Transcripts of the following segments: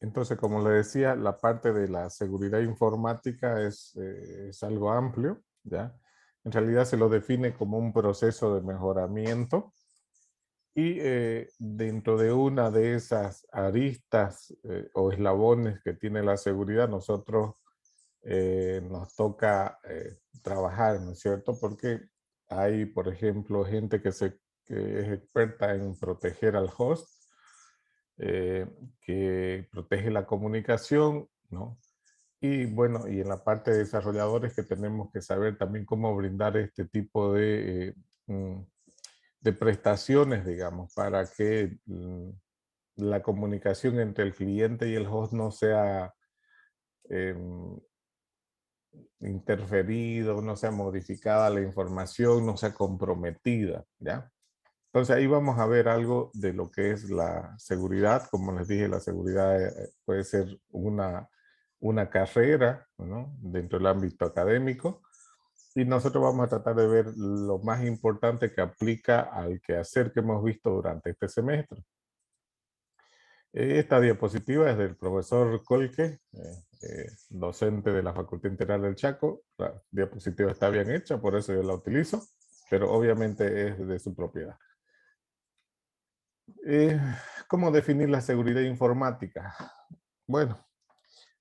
Entonces, como le decía, la parte de la seguridad informática es algo amplio, ¿ya? En realidad se lo define como un proceso de mejoramiento y dentro de una de esas aristas o eslabones que tiene la seguridad, nosotros nos toca trabajar, ¿no es cierto? Porque hay, por ejemplo, gente que es experta en proteger al host, eh, que protege la comunicación, ¿no? Y bueno, y en la parte de desarrolladores que tenemos que saber también cómo brindar este tipo de prestaciones, digamos, para que la comunicación entre el cliente y el host no sea em, interferido, no sea modificada la información, no sea comprometida, ¿ya? Entonces ahí vamos a ver algo de lo que es la seguridad. Como les dije, la seguridad puede ser una carrera, ¿no? Dentro del ámbito académico. Y nosotros vamos a tratar de ver lo más importante que aplica al quehacer que hemos visto durante este semestre. Esta diapositiva es del profesor Colque, docente de la Facultad Integral del Chaco. La diapositiva está bien hecha, por eso yo la utilizo, pero obviamente es de su propiedad. Eh, ¿Cómo definir la seguridad informática? Bueno,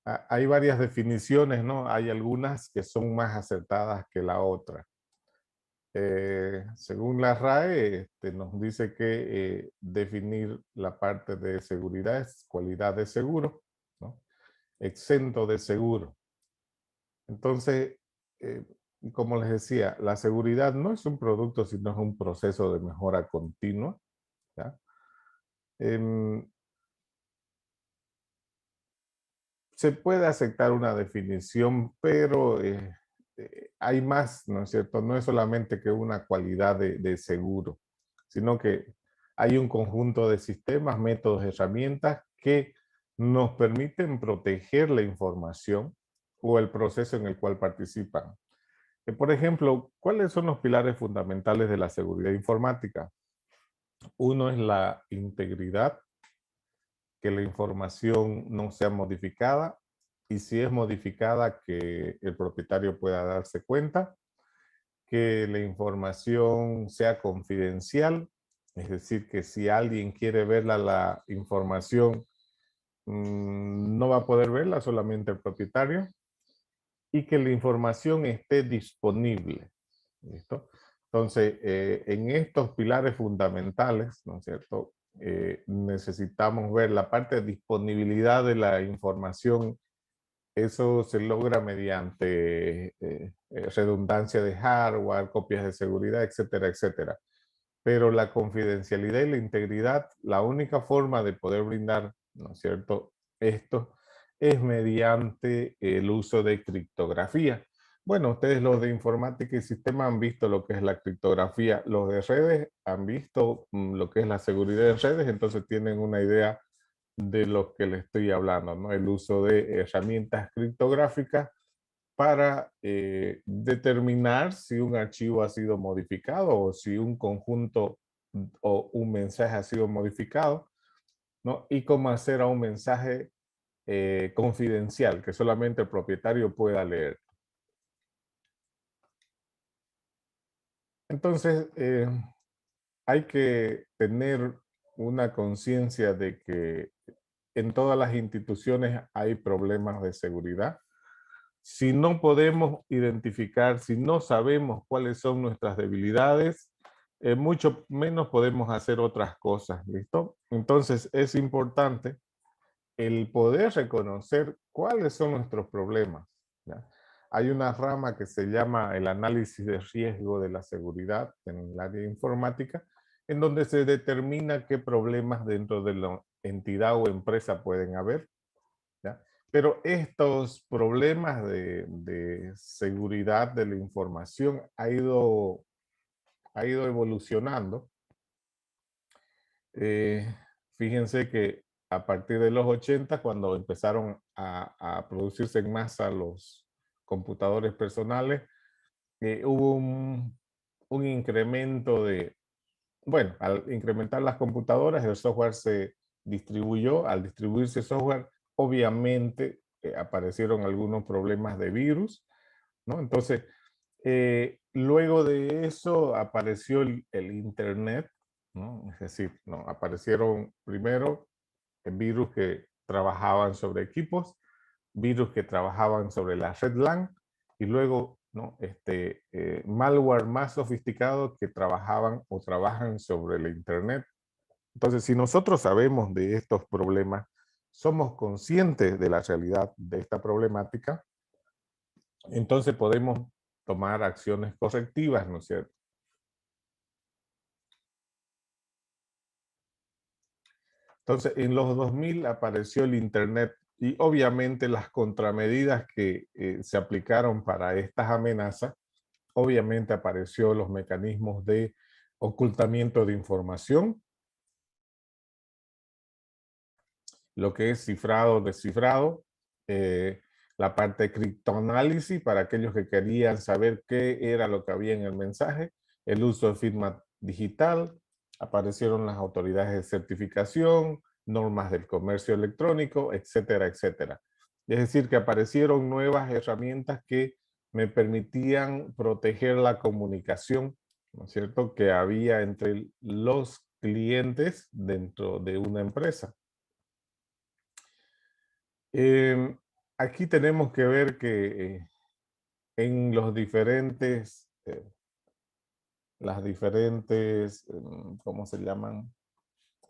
hay varias definiciones, ¿no? Hay algunas que son más acertadas que la otra. Según la RAE, nos dice que definir la parte de seguridad es cualidad de seguro, ¿no? Exento de seguro. Entonces, eh, como les decía, la seguridad no es un producto, sino es un proceso de mejora continua, ¿ya? Em, Se puede aceptar una definición, pero hay más, ¿no es cierto? No es solamente que una cualidad de seguro, sino que hay un conjunto de sistemas, métodos, herramientas que nos permiten proteger la información o el proceso en el cual participan. Por ejemplo, ¿cuáles son los pilares fundamentales de la seguridad informática? Uno es la integridad, que la información no sea modificada, y si es modificada, que el propietario pueda darse cuenta, que la información sea confidencial, es decir, que si alguien quiere verla la información, no va a poder verla, solamente el propietario, y que la información esté disponible. ¿Listo? Entonces, en estos pilares fundamentales, ¿no es cierto? Necesitamos ver la parte de disponibilidad de la información. Eso se logra mediante redundancia de hardware, copias de seguridad, etcétera, etcétera. Pero la confidencialidad y la integridad, la única forma de poder brindar, ¿no es cierto?, esto es mediante el uso de criptografía. Bueno, ustedes los de informática y sistema han visto lo que es la criptografía, los de redes han visto lo que es la seguridad de redes, entonces tienen una idea de lo que les estoy hablando, ¿no? El uso de herramientas criptográficas para determinar si un archivo ha sido modificado o si un conjunto o un mensaje ha sido modificado, ¿no? Y cómo hacer a un mensaje confidencial que solamente el propietario pueda leer. Entonces, hay que tener una conciencia de que en todas las instituciones hay problemas de seguridad. Si no podemos identificar, si no sabemos cuáles son nuestras debilidades, mucho menos podemos hacer otras cosas, ¿listo? Entonces es importante el poder reconocer cuáles son nuestros problemas, ¿ya? Hay una rama que se llama el análisis de riesgo de la seguridad en el área informática, en donde se determina qué problemas dentro de la entidad o empresa pueden haber, ¿ya? Pero estos problemas de seguridad de la información ha ido evolucionando. Eh, Fíjense que a partir de los 80, cuando empezaron a producirse en masa los computadores personales, hubo un incremento de, bueno, al incrementar las computadoras, el software se distribuyó. Al distribuirse software, obviamente aparecieron algunos problemas de virus, ¿no? Entonces, luego de eso apareció el Internet, ¿no? Es decir, ¿no? Aparecieron primero virus que trabajaban sobre equipos, virus que trabajaban sobre la red LAN y luego, ¿no? Malware más sofisticado que trabajaban o trabajan sobre el Internet. Entonces, si nosotros sabemos de estos problemas, somos conscientes de la realidad de esta problemática, entonces podemos tomar acciones correctivas, ¿no es cierto? Entonces, en los 2000 apareció el Internet y obviamente las contramedidas que se aplicaron para estas amenazas, obviamente apareció los mecanismos de ocultamiento de información, lo que es cifrado, descifrado, eh, la parte de criptoanálisis para aquellos que querían saber qué era lo que había en el mensaje, el uso de firma digital, aparecieron las autoridades de certificación, normas del comercio electrónico, etcétera, etcétera. Es decir, que aparecieron nuevas herramientas que me permitían proteger la comunicación, ¿no es cierto?, que había entre los clientes dentro de una empresa. Em, Aquí tenemos que ver que en los diferentes, las diferentes, ¿cómo se llaman?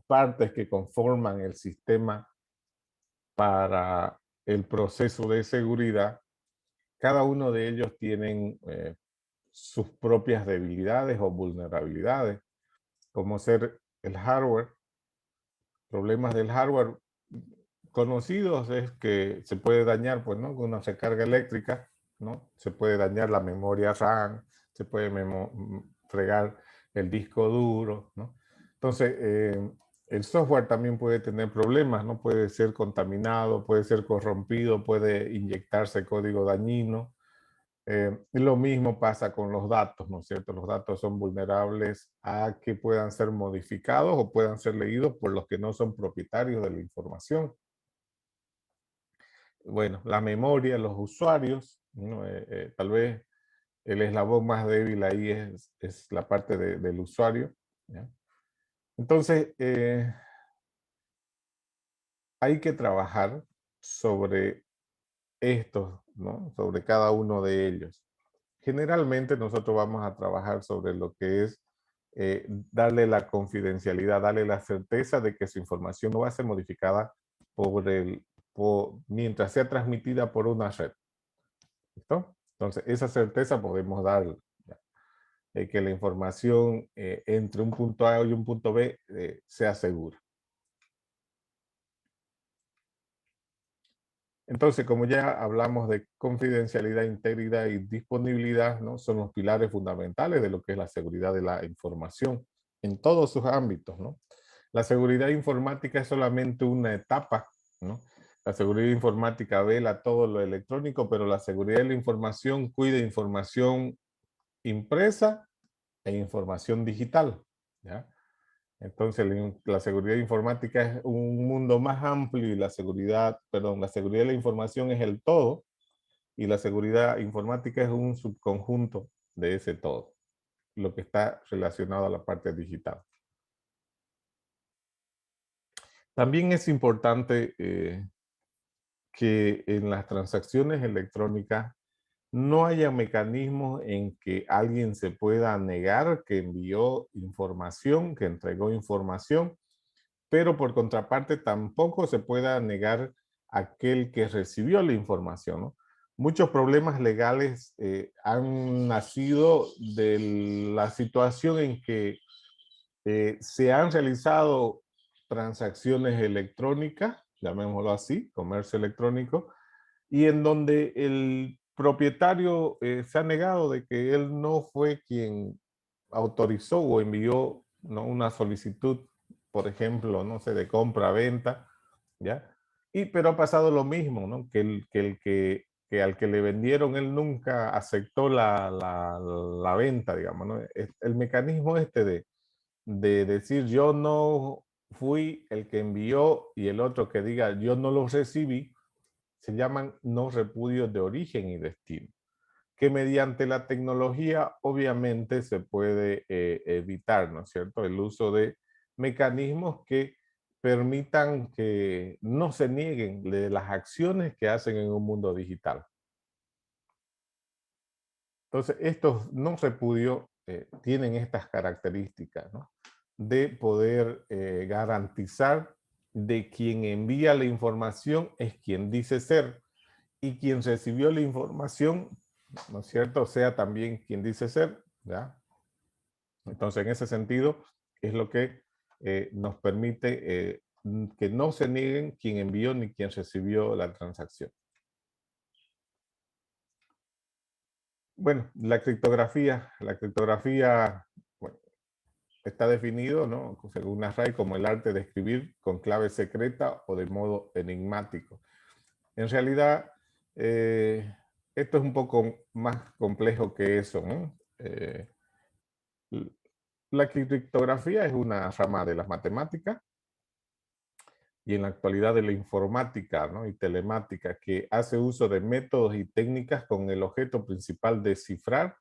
Partes que conforman el sistema para el proceso de seguridad, cada uno de ellos tienen sus propias debilidades o vulnerabilidades, como ser el hardware. Problemas del hardware conocidos es que se puede dañar, pues, ¿no? Con una recarga eléctrica, ¿no? Se puede dañar la memoria RAM, se puede fregar el disco duro, ¿no? Entonces, el software también puede tener problemas, ¿no? Puede ser contaminado, puede ser corrompido, puede inyectarse código dañino. Y lo mismo pasa con los datos, ¿no es cierto? Los datos son vulnerables a que puedan ser modificados o puedan ser leídos por los que no son propietarios de la información. Bueno, la memoria, los usuarios, ¿no? Tal vez el eslabón más débil ahí es la parte del usuario, ¿ya? Entonces, hay que trabajar sobre estos, ¿no? Sobre cada uno de ellos. Generalmente nosotros vamos a trabajar sobre lo que es darle la confidencialidad, darle la certeza de que su información no va a ser modificada por mientras sea transmitida por una red. ¿Listo? Entonces, esa certeza podemos dar que la información entre un punto A y un punto B sea segura. Entonces, como ya hablamos de confidencialidad, integridad y disponibilidad, ¿no? Son los pilares fundamentales de lo que es la seguridad de la información en todos sus ámbitos, ¿no? La seguridad informática es solamente una etapa, ¿no? La seguridad informática vela todo lo electrónico, pero la seguridad de la información cuida información impresa e información digital, ¿ya? Entonces, la seguridad informática es un mundo más amplio y la seguridad, perdón, la seguridad de la información es el todo y la seguridad informática es un subconjunto de ese todo, lo que está relacionado a la parte digital. También es importante que en las transacciones electrónicas no haya mecanismos en que alguien se pueda negar que envió información, que entregó información, pero por contraparte tampoco se pueda negar aquel que recibió la información, ¿no? Muchos problemas legales han nacido de la situación en que se han realizado transacciones electrónicas, llamémoslo así, comercio electrónico, y en donde el propietario se ha negado de que él no fue quien autorizó o envió, ¿no? Una solicitud, por ejemplo, no sé, de compra-venta, ¿ya? Pero ha pasado lo mismo, ¿no? Que al que le vendieron él nunca aceptó la venta, digamos, ¿no? El mecanismo este de decir yo no fui el que envió y el otro que diga yo no lo recibí, se llaman no repudios de origen y destino, que mediante la tecnología obviamente se puede evitar, ¿no es cierto?, el uso de mecanismos que permitan que no se nieguen de las acciones que hacen en un mundo digital. Entonces, estos no repudios tienen estas características, ¿no?, de poder garantizar de quien envía la información es quien dice ser y quien recibió la información, ¿no es cierto?, sea también quien dice ser, ¿ya? Entonces, en ese sentido, es lo que nos permite que no se nieguen quien envió ni quien recibió la transacción. Bueno, la criptografía, bueno, está definido, ¿no?, según Nasray, como el arte de escribir con clave secreta o de modo enigmático. En realidad, eh, esto es un poco más complejo que eso, ¿no? La criptografía es una rama de las matemáticas y en la actualidad de la informática, ¿no?, y telemática, que hace uso de métodos y técnicas con el objeto principal de cifrar.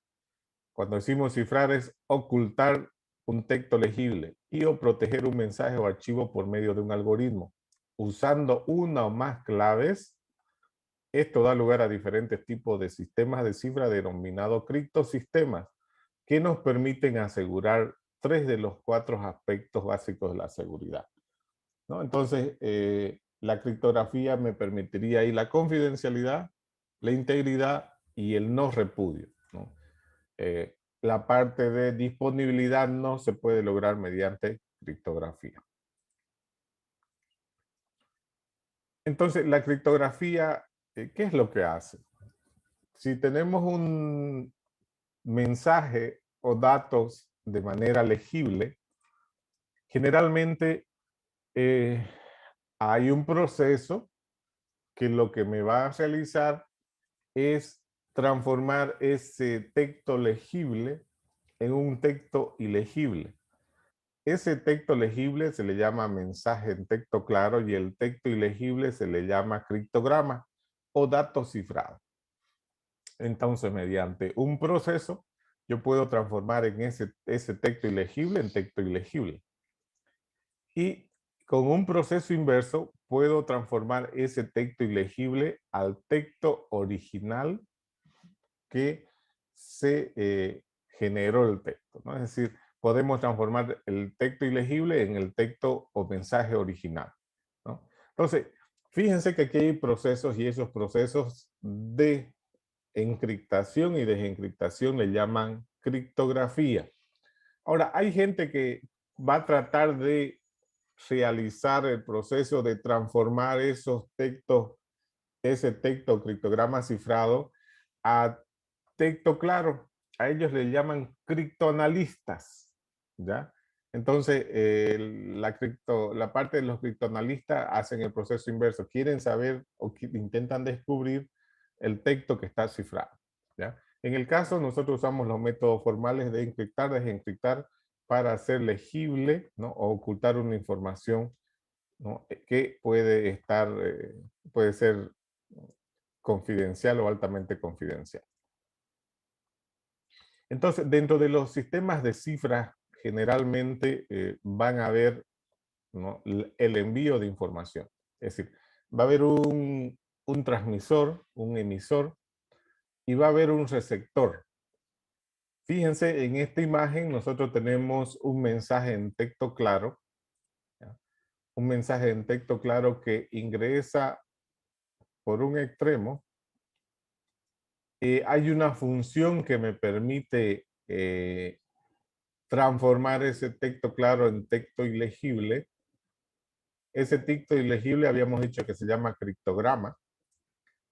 Cuando decimos cifrar es ocultar un texto legible y o proteger un mensaje o archivo por medio de un algoritmo. Usando una o más claves, esto da lugar a diferentes tipos de sistemas de cifra denominados criptosistemas, que nos permiten asegurar tres de los cuatro aspectos básicos de la seguridad, ¿no? Entonces, la criptografía me permitiría ahí la confidencialidad, la integridad y el no repudio, ¿no? La parte de disponibilidad no se puede lograr mediante criptografía. Entonces, la criptografía, ¿qué es lo que hace? Si tenemos un mensaje o datos de manera legible, generalmente eh, hay un proceso que lo que me va a realizar es transformar ese texto legible en un texto ilegible. Ese texto legible se le llama mensaje en texto claro y el texto ilegible se le llama criptograma o dato cifrado. Entonces, mediante un proceso, yo puedo transformar en ese texto ilegible en texto ilegible. Y con un proceso inverso, puedo transformar ese texto ilegible al texto original que se generó el texto, ¿no? Es decir, podemos transformar el texto ilegible en el texto o mensaje original, ¿no? Entonces, fíjense que aquí hay procesos y esos procesos de encriptación y desencriptación le llaman criptografía. Ahora, hay gente que va a tratar de realizar el proceso de transformar esos textos, ese texto criptograma cifrado a texto claro. A ellos le llaman criptoanalistas, ¿ya? Entonces, la parte de los criptoanalistas hacen el proceso inverso. Quieren saber o intentan descubrir el texto que está cifrado, ¿ya? En el caso, nosotros usamos los métodos formales de encriptar, desencriptar, para hacer legible, ¿no?, o ocultar una información, ¿no?, que puede ser confidencial o altamente confidencial. Entonces, dentro de los sistemas de cifras, generalmente van a haber, ¿no?, el envío de información. Es decir, va a haber un transmisor, un emisor, y va a haber un receptor. Fíjense, en esta imagen nosotros tenemos un mensaje en texto claro, ¿ya?, un mensaje en texto claro que ingresa por un extremo. Hay una función que me permite transformar ese texto claro en texto ilegible. Ese texto ilegible habíamos dicho que se llama criptograma.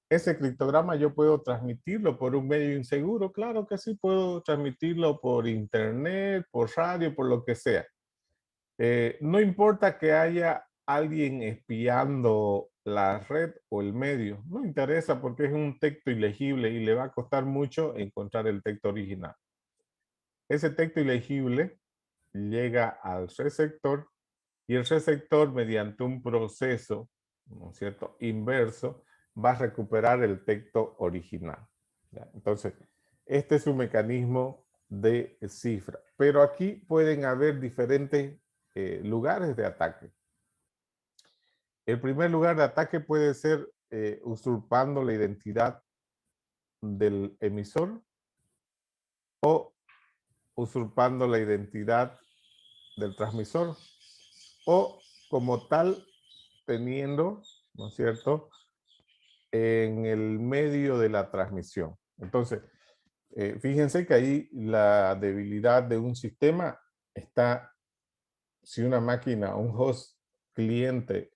Ese criptograma yo puedo transmitirlo por un medio inseguro, claro que sí, puedo transmitirlo por internet, por radio, por lo que sea. No importa que haya alguien espiando la red o el medio, no interesa porque es un texto ilegible y le va a costar mucho encontrar el texto original. Ese texto ilegible llega al receptor y el receptor, mediante un proceso, ¿no es cierto?, inverso, va a recuperar el texto original. ¿Ya? Entonces, este es un mecanismo de cifra. Pero aquí pueden haber diferentes lugares de ataque. El primer lugar de ataque puede ser usurpando la identidad del emisor o usurpando la identidad del transmisor o como tal teniendo, ¿no es cierto?, en el medio de la transmisión. Entonces, fíjense que ahí la debilidad de un sistema está si una máquina, un host cliente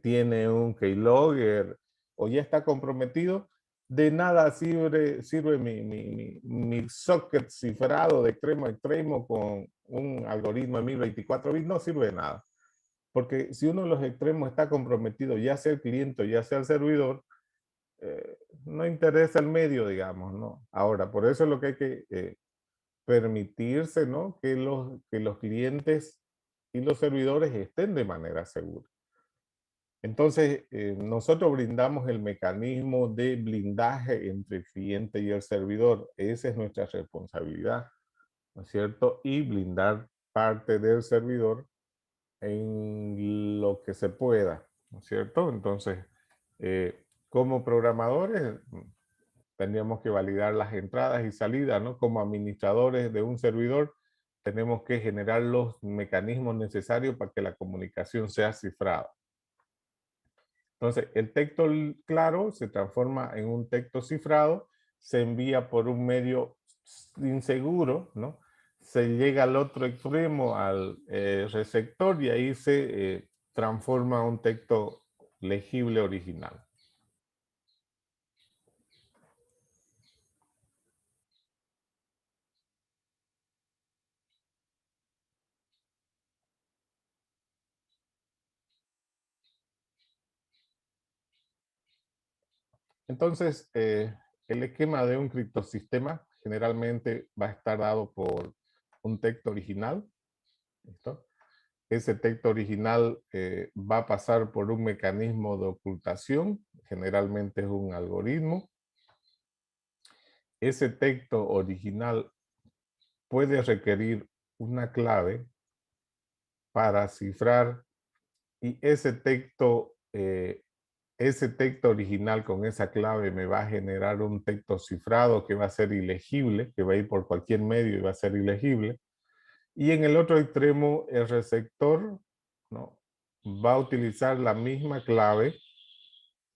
tiene un keylogger o ya está comprometido, de nada sirve mi socket cifrado de extremo a extremo con un algoritmo de 1024 bits, no sirve de nada. Porque si uno de los extremos está comprometido, ya sea el cliente o ya sea el servidor, no interesa el medio, digamos, ¿no? Ahora, por eso es lo que hay que permitirse, ¿no? Que los clientes y los servidores estén de manera segura. Entonces, nosotros brindamos el mecanismo de blindaje entre el cliente y el servidor. Esa es nuestra responsabilidad, ¿no es cierto? Y blindar parte del servidor en lo que se pueda, ¿no es cierto? Entonces, como programadores, tendríamos que validar las entradas y salidas, ¿no? Como administradores de un servidor, tenemos que generar los mecanismos necesarios para que la comunicación sea cifrada. Entonces, el texto claro se transforma en un texto cifrado, se envía por un medio inseguro, ¿no? Se llega al otro extremo, al receptor, y ahí se transforma un texto legible original. Entonces, el esquema de un criptosistema generalmente va a estar dado por un texto original. ¿Listo? Ese texto original va a pasar por un mecanismo de ocultación, generalmente es un algoritmo. Ese texto original puede requerir una clave para cifrar y ese texto original con esa clave me va a generar un texto cifrado que va a ser ilegible, que va a ir por cualquier medio y va a ser ilegible. Y en el otro extremo, el receptor, ¿no?, va a utilizar la misma clave,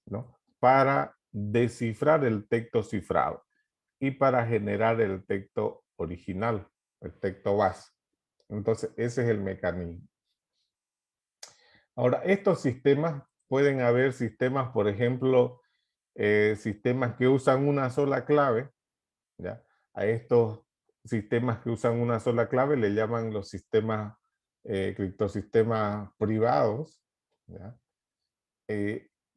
¿no?, para descifrar el texto cifrado y para generar el texto original, el texto base. Entonces, ese es el mecanismo. Ahora, estos sistemas, pueden haber sistemas, por ejemplo, sistemas que usan una sola clave, ¿ya? A estos sistemas que usan una sola clave le llaman los sistemas, criptosistemas privados, ¿ya?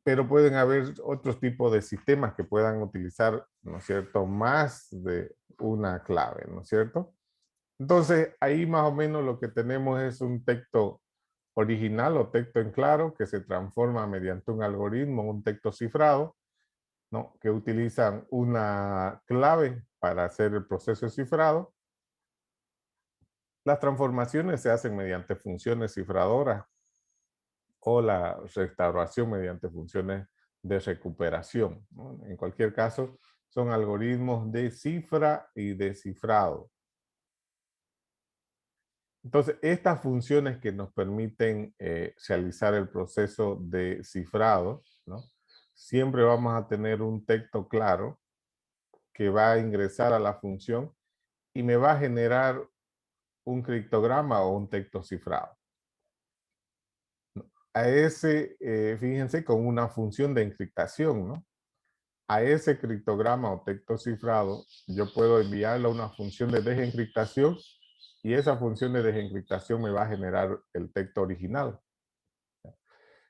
Pero pueden haber otros tipos de sistemas que puedan utilizar, ¿no es cierto?, más de una clave, ¿no es cierto? Entonces, ahí más o menos lo que tenemos es un texto original o texto en claro que se transforma mediante un algoritmo, un texto cifrado, ¿no?, que utilizan una clave para hacer el proceso de cifrado. Las transformaciones se hacen mediante funciones cifradoras o la restauración mediante funciones de recuperación, ¿no? En cualquier caso, son algoritmos de cifra y de cifrado. Entonces, estas funciones que nos permiten realizar el proceso de cifrado, ¿no?, siempre vamos a tener un texto claro que va a ingresar a la función y me va a generar un criptograma o un texto cifrado. A ese, fíjense, con una función de encriptación, ¿no? A ese criptograma o texto cifrado, yo puedo enviarlo a una función de desencriptación y esa función de desencriptación me va a generar el texto original.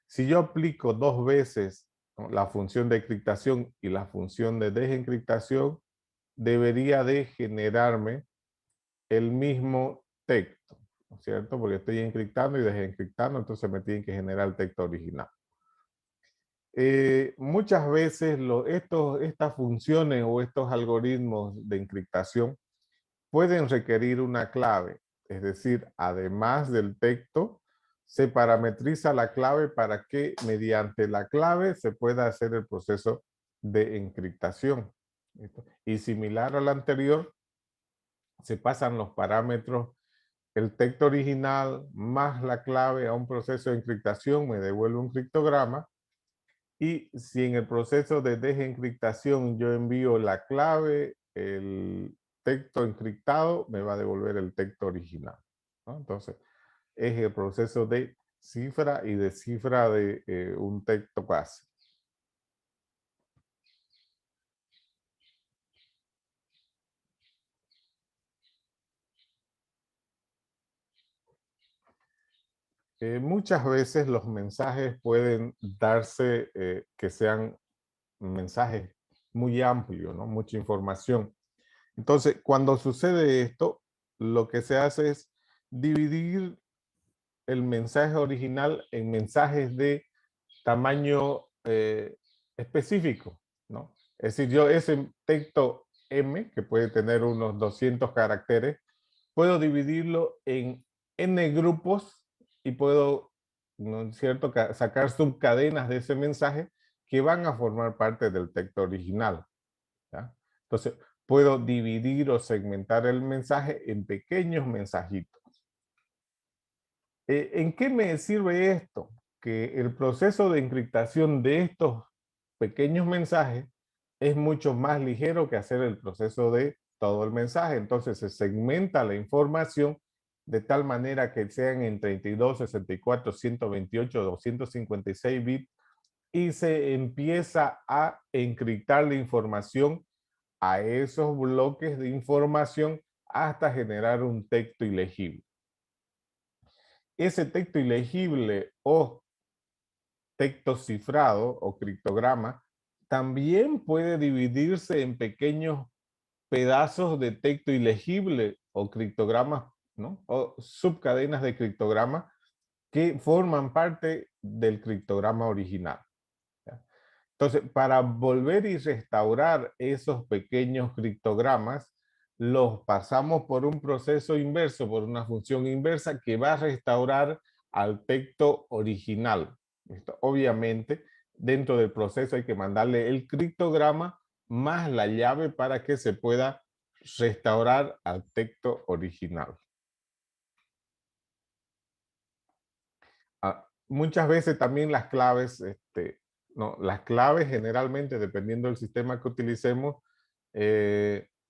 Si yo aplico dos veces, ¿no?, la función de encriptación y la función de desencriptación, debería de generarme el mismo texto. ¿no es cierto? Porque estoy encriptando y desencriptando, entonces me tienen que generar el texto original. Muchas veces estas funciones o estos algoritmos de encriptación pueden requerir una clave, es decir, además del texto, se parametriza la clave para que mediante la clave se pueda hacer el proceso de encriptación. ¿Listo? Y similar al anterior, se pasan los parámetros, el texto original más la clave a un proceso de encriptación me devuelve un criptograma. Y si en el proceso de desencriptación yo envío la clave, el texto encriptado me va a devolver el texto original, ¿no? Entonces, es el proceso de cifra y descifra de un texto base. Muchas veces los mensajes pueden darse que sean mensajes muy amplios, ¿no? Mucha información. Entonces, cuando sucede esto, lo que se hace es dividir el mensaje original en mensajes de tamaño específico, ¿no? Es decir, yo ese texto M, que puede tener unos 200 caracteres, puedo dividirlo en N grupos y puedo, ¿no es cierto?, sacar subcadenas de ese mensaje que van a formar parte del texto original, ¿ya? Entonces, puedo dividir o segmentar el mensaje en pequeños mensajitos. ¿En qué me sirve esto? Que el proceso de encriptación de estos pequeños mensajes es mucho más ligero que hacer el proceso de todo el mensaje. Entonces se segmenta la información de tal manera que sean en 32, 64, 128, 256 bits y se empieza a encriptar la información a esos bloques de información hasta generar un texto ilegible. Ese texto ilegible o texto cifrado o criptograma también puede dividirse en pequeños pedazos de texto ilegible o criptogramas, ¿no? O subcadenas de criptograma que forman parte del criptograma original, ¿ya? Entonces, para volver y restaurar esos pequeños criptogramas, los pasamos por un proceso inverso, por una función inversa que va a restaurar al texto original. ¿Listo? Obviamente, dentro del proceso hay que mandarle el criptograma más la llave para que se pueda restaurar al texto original. Muchas veces también las claves, no, las claves generalmente, dependiendo del sistema que utilicemos,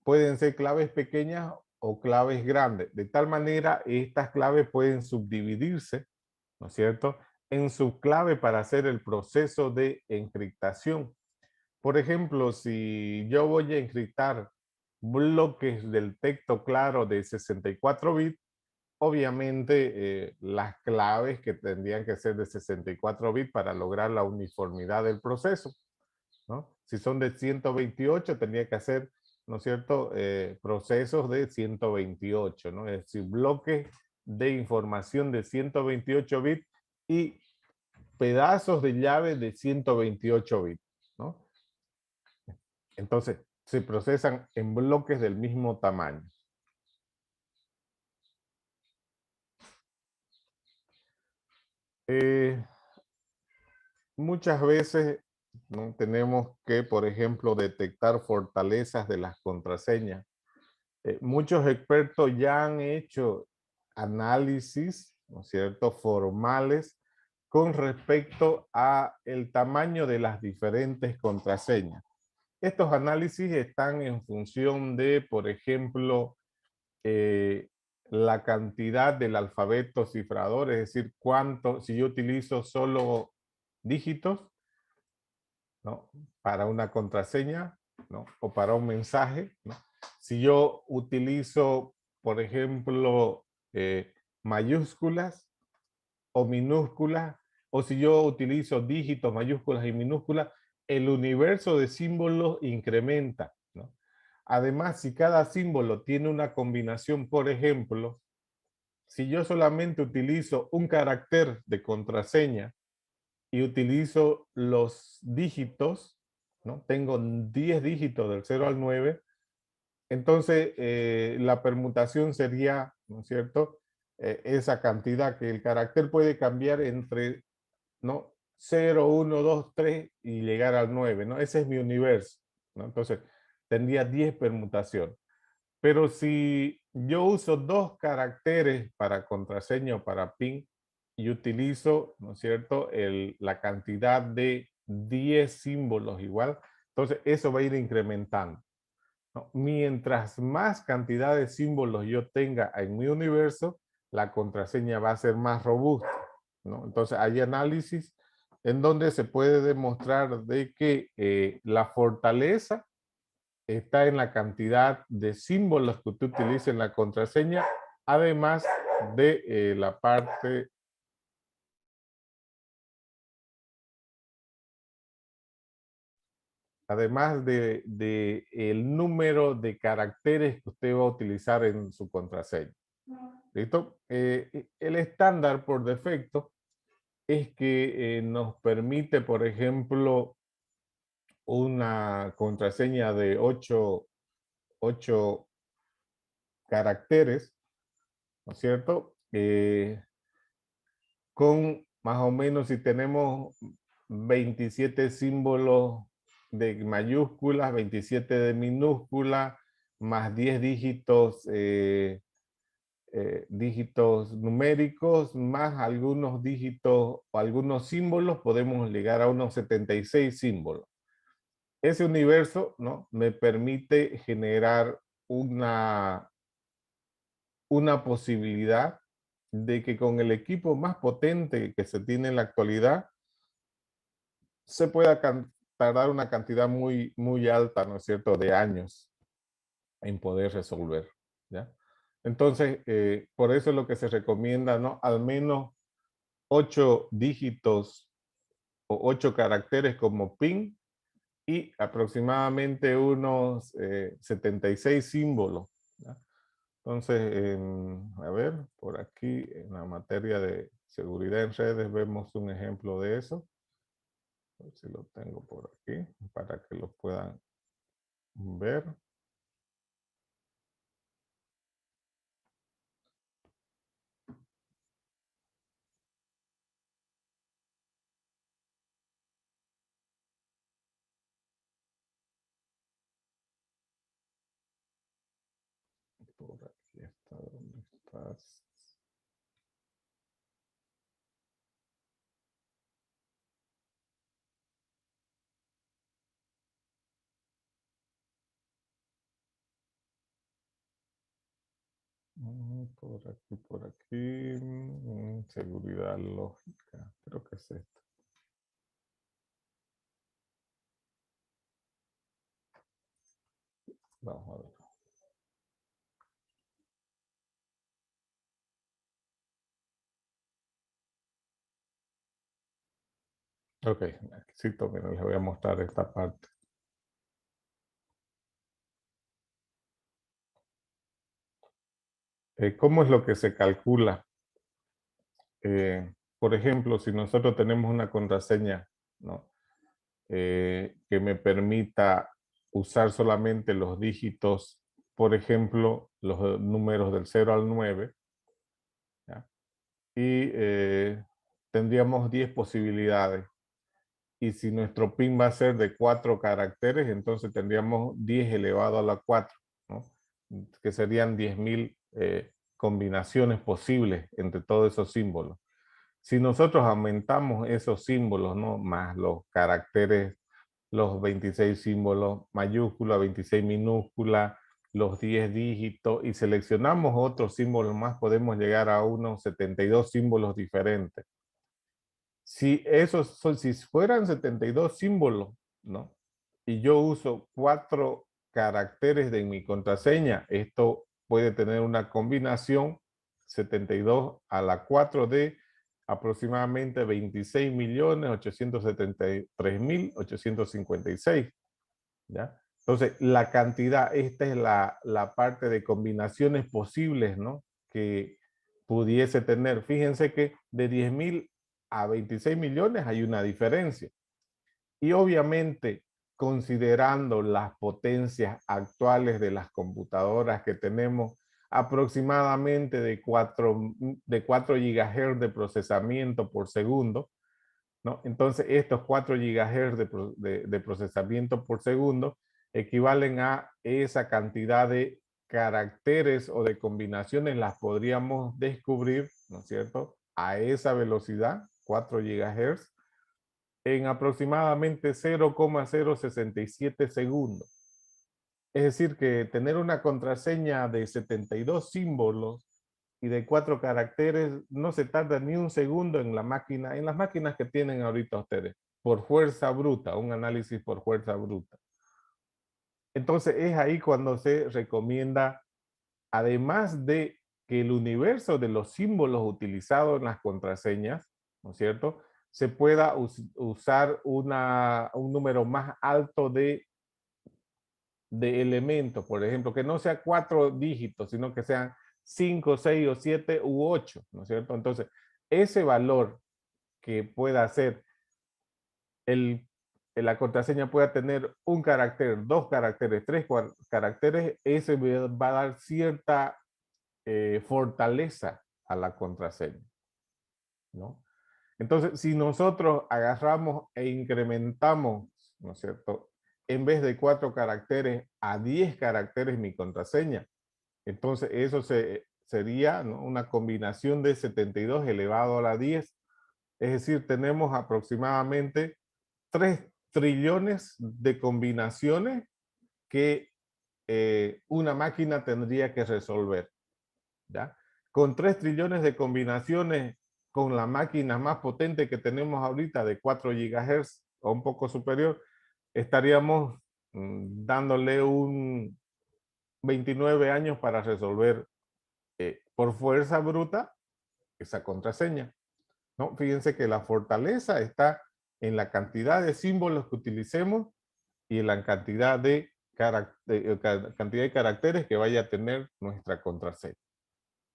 pueden ser claves pequeñas o claves grandes. De tal manera, estas claves pueden subdividirse, ¿no es cierto?, en subclave para hacer el proceso de encriptación. Por ejemplo, si yo voy a encriptar bloques del texto claro de 64 bits, obviamente las claves que tendrían que ser de 64 bits para lograr la uniformidad del proceso, ¿no? Si son de 128, tendría que hacer, ¿no es cierto?, procesos de 128, ¿no? Es decir, bloques de información de 128 bits y pedazos de llave de 128 bits, ¿no? Entonces, se procesan en bloques del mismo tamaño. Eh, Muchas veces, ¿no?, tenemos que, por ejemplo, detectar fortalezas de las contraseñas. Muchos expertos ya han hecho análisis, ¿no es cierto?, formales con respecto a el tamaño de las diferentes contraseñas. Estos análisis están en función de, por ejemplo, eh, la cantidad del alfabeto cifrador, es decir, cuánto, si yo utilizo solo dígitos, ¿no?, para una contraseña, ¿no?, o para un mensaje, ¿no? Si yo utilizo, por ejemplo, mayúsculas o minúsculas, o si yo utilizo dígitos, mayúsculas y minúsculas, el universo de símbolos incrementa, ¿no? Además, si cada símbolo tiene una combinación, por ejemplo, si yo solamente utilizo un carácter de contraseña y utilizo los dígitos, ¿no? Tengo 10 dígitos del 0 al 9, entonces la permutación sería, ¿no es cierto? Esa cantidad que el carácter puede cambiar entre, ¿no? 0, 1, 2, 3 y llegar al 9, ¿no? Ese es mi universo, ¿no? Entonces tendría 10 permutaciones. Pero si yo uso dos caracteres para contraseña o para PIN y utilizo, ¿no es cierto?, la cantidad de 10 símbolos igual, entonces eso va a ir incrementando, ¿no? Mientras más cantidad de símbolos yo tenga en mi universo, la contraseña va a ser más robusta, ¿no? Entonces hay análisis en donde se puede demostrar de que la fortaleza está en la cantidad de símbolos que usted utiliza en la contraseña, además de la parte, además de el número de caracteres que usted va a utilizar en su contraseña. ¿Listo? El estándar por defecto es que nos permite, por ejemplo, una contraseña de 8 caracteres, ¿no es cierto? Con más o menos, si tenemos 27 símbolos de mayúsculas, 27 de minúsculas, más 10 dígitos, dígitos numéricos, más algunos dígitos o algunos símbolos, podemos llegar a unos 76 símbolos. Ese universo, ¿no?, me permite generar una posibilidad de que con el equipo más potente que se tiene en la actualidad, se pueda tardar una cantidad muy, muy alta, ¿no es cierto?, de años en poder resolver, ¿ya? Entonces, por eso es lo que se recomienda, ¿no? Al menos 8 dígitos o 8 caracteres como PIN y aproximadamente unos 76 símbolos, ¿ya? Entonces, a ver, por aquí en la materia de seguridad en redes vemos un ejemplo de eso. A ver si lo tengo por aquí para que lo puedan ver. Por aquí está, ¿dónde estás? Por aquí, seguridad lógica, creo que es esto. Vamos a ver. Ok, sí, miren, les voy a mostrar esta parte. ¿Cómo es lo que se calcula? Por ejemplo, si nosotros tenemos una contraseña, ¿no?, que me permita usar solamente los dígitos, por ejemplo, los números del 0 al 9, ¿ya? Y tendríamos 10 posibilidades. Y si nuestro PIN va a ser de 4 caracteres, entonces tendríamos 10 elevado a la 4, ¿no?, que serían 10.000 combinaciones posibles entre todos esos símbolos. Si nosotros aumentamos esos símbolos, ¿no?, más los caracteres, los 26 símbolos mayúsculas, 26 minúsculas, los 10 dígitos, y seleccionamos otros símbolos más, podemos llegar a unos 72 símbolos diferentes. Si fueran 72 símbolos, ¿no?, y yo uso 4 caracteres de mi contraseña, esto puede tener una combinación 72 a la 4 de aproximadamente 26.873.856, ¿ya? Entonces, la cantidad, esta es la parte de combinaciones posibles, ¿no?, que pudiese tener. Fíjense que de 10.000 a 26 millones hay una diferencia. Y obviamente, considerando las potencias actuales de las computadoras que tenemos, aproximadamente de 4 GHz de procesamiento por segundo, ¿no? Entonces, estos 4 GHz de procesamiento por segundo equivalen a esa cantidad de caracteres o de combinaciones, las podríamos descubrir, ¿no es cierto?, a esa velocidad, 4 GHz, en aproximadamente 0,067 segundos. Es decir, que tener una contraseña de 72 símbolos y de 4 caracteres no se tarda ni un segundo en la máquina, en las máquinas que tienen ahorita ustedes, por fuerza bruta, un análisis por fuerza bruta. Entonces es ahí cuando se recomienda, además de que el universo de los símbolos utilizados en las contraseñas, ¿no es cierto?, se pueda usar un número más alto de elementos, por ejemplo, que no sea 4 dígitos, sino que sean 5, 6 o 7 u 8, ¿no es cierto? Entonces, ese valor que pueda ser la contraseña pueda tener un carácter, 2 caracteres, 3 caracteres, ese va a dar cierta fortaleza a la contraseña, ¿no? Entonces, si nosotros agarramos e incrementamos, ¿no es cierto?, en vez de 4 caracteres a 10 caracteres mi contraseña, entonces eso sería, ¿no?, una combinación de 72 elevado a la 10. Es decir, tenemos aproximadamente 3 trillones de combinaciones que una máquina tendría que resolver, ¿ya? Con 3 trillones de combinaciones, con la máquina más potente que tenemos ahorita de 4 GHz o un poco superior, estaríamos dándole un 29 años para resolver por fuerza bruta esa contraseña, ¿no? Fíjense que la fortaleza está en la cantidad de símbolos que utilicemos y en la cantidad de caracteres que vaya a tener nuestra contraseña,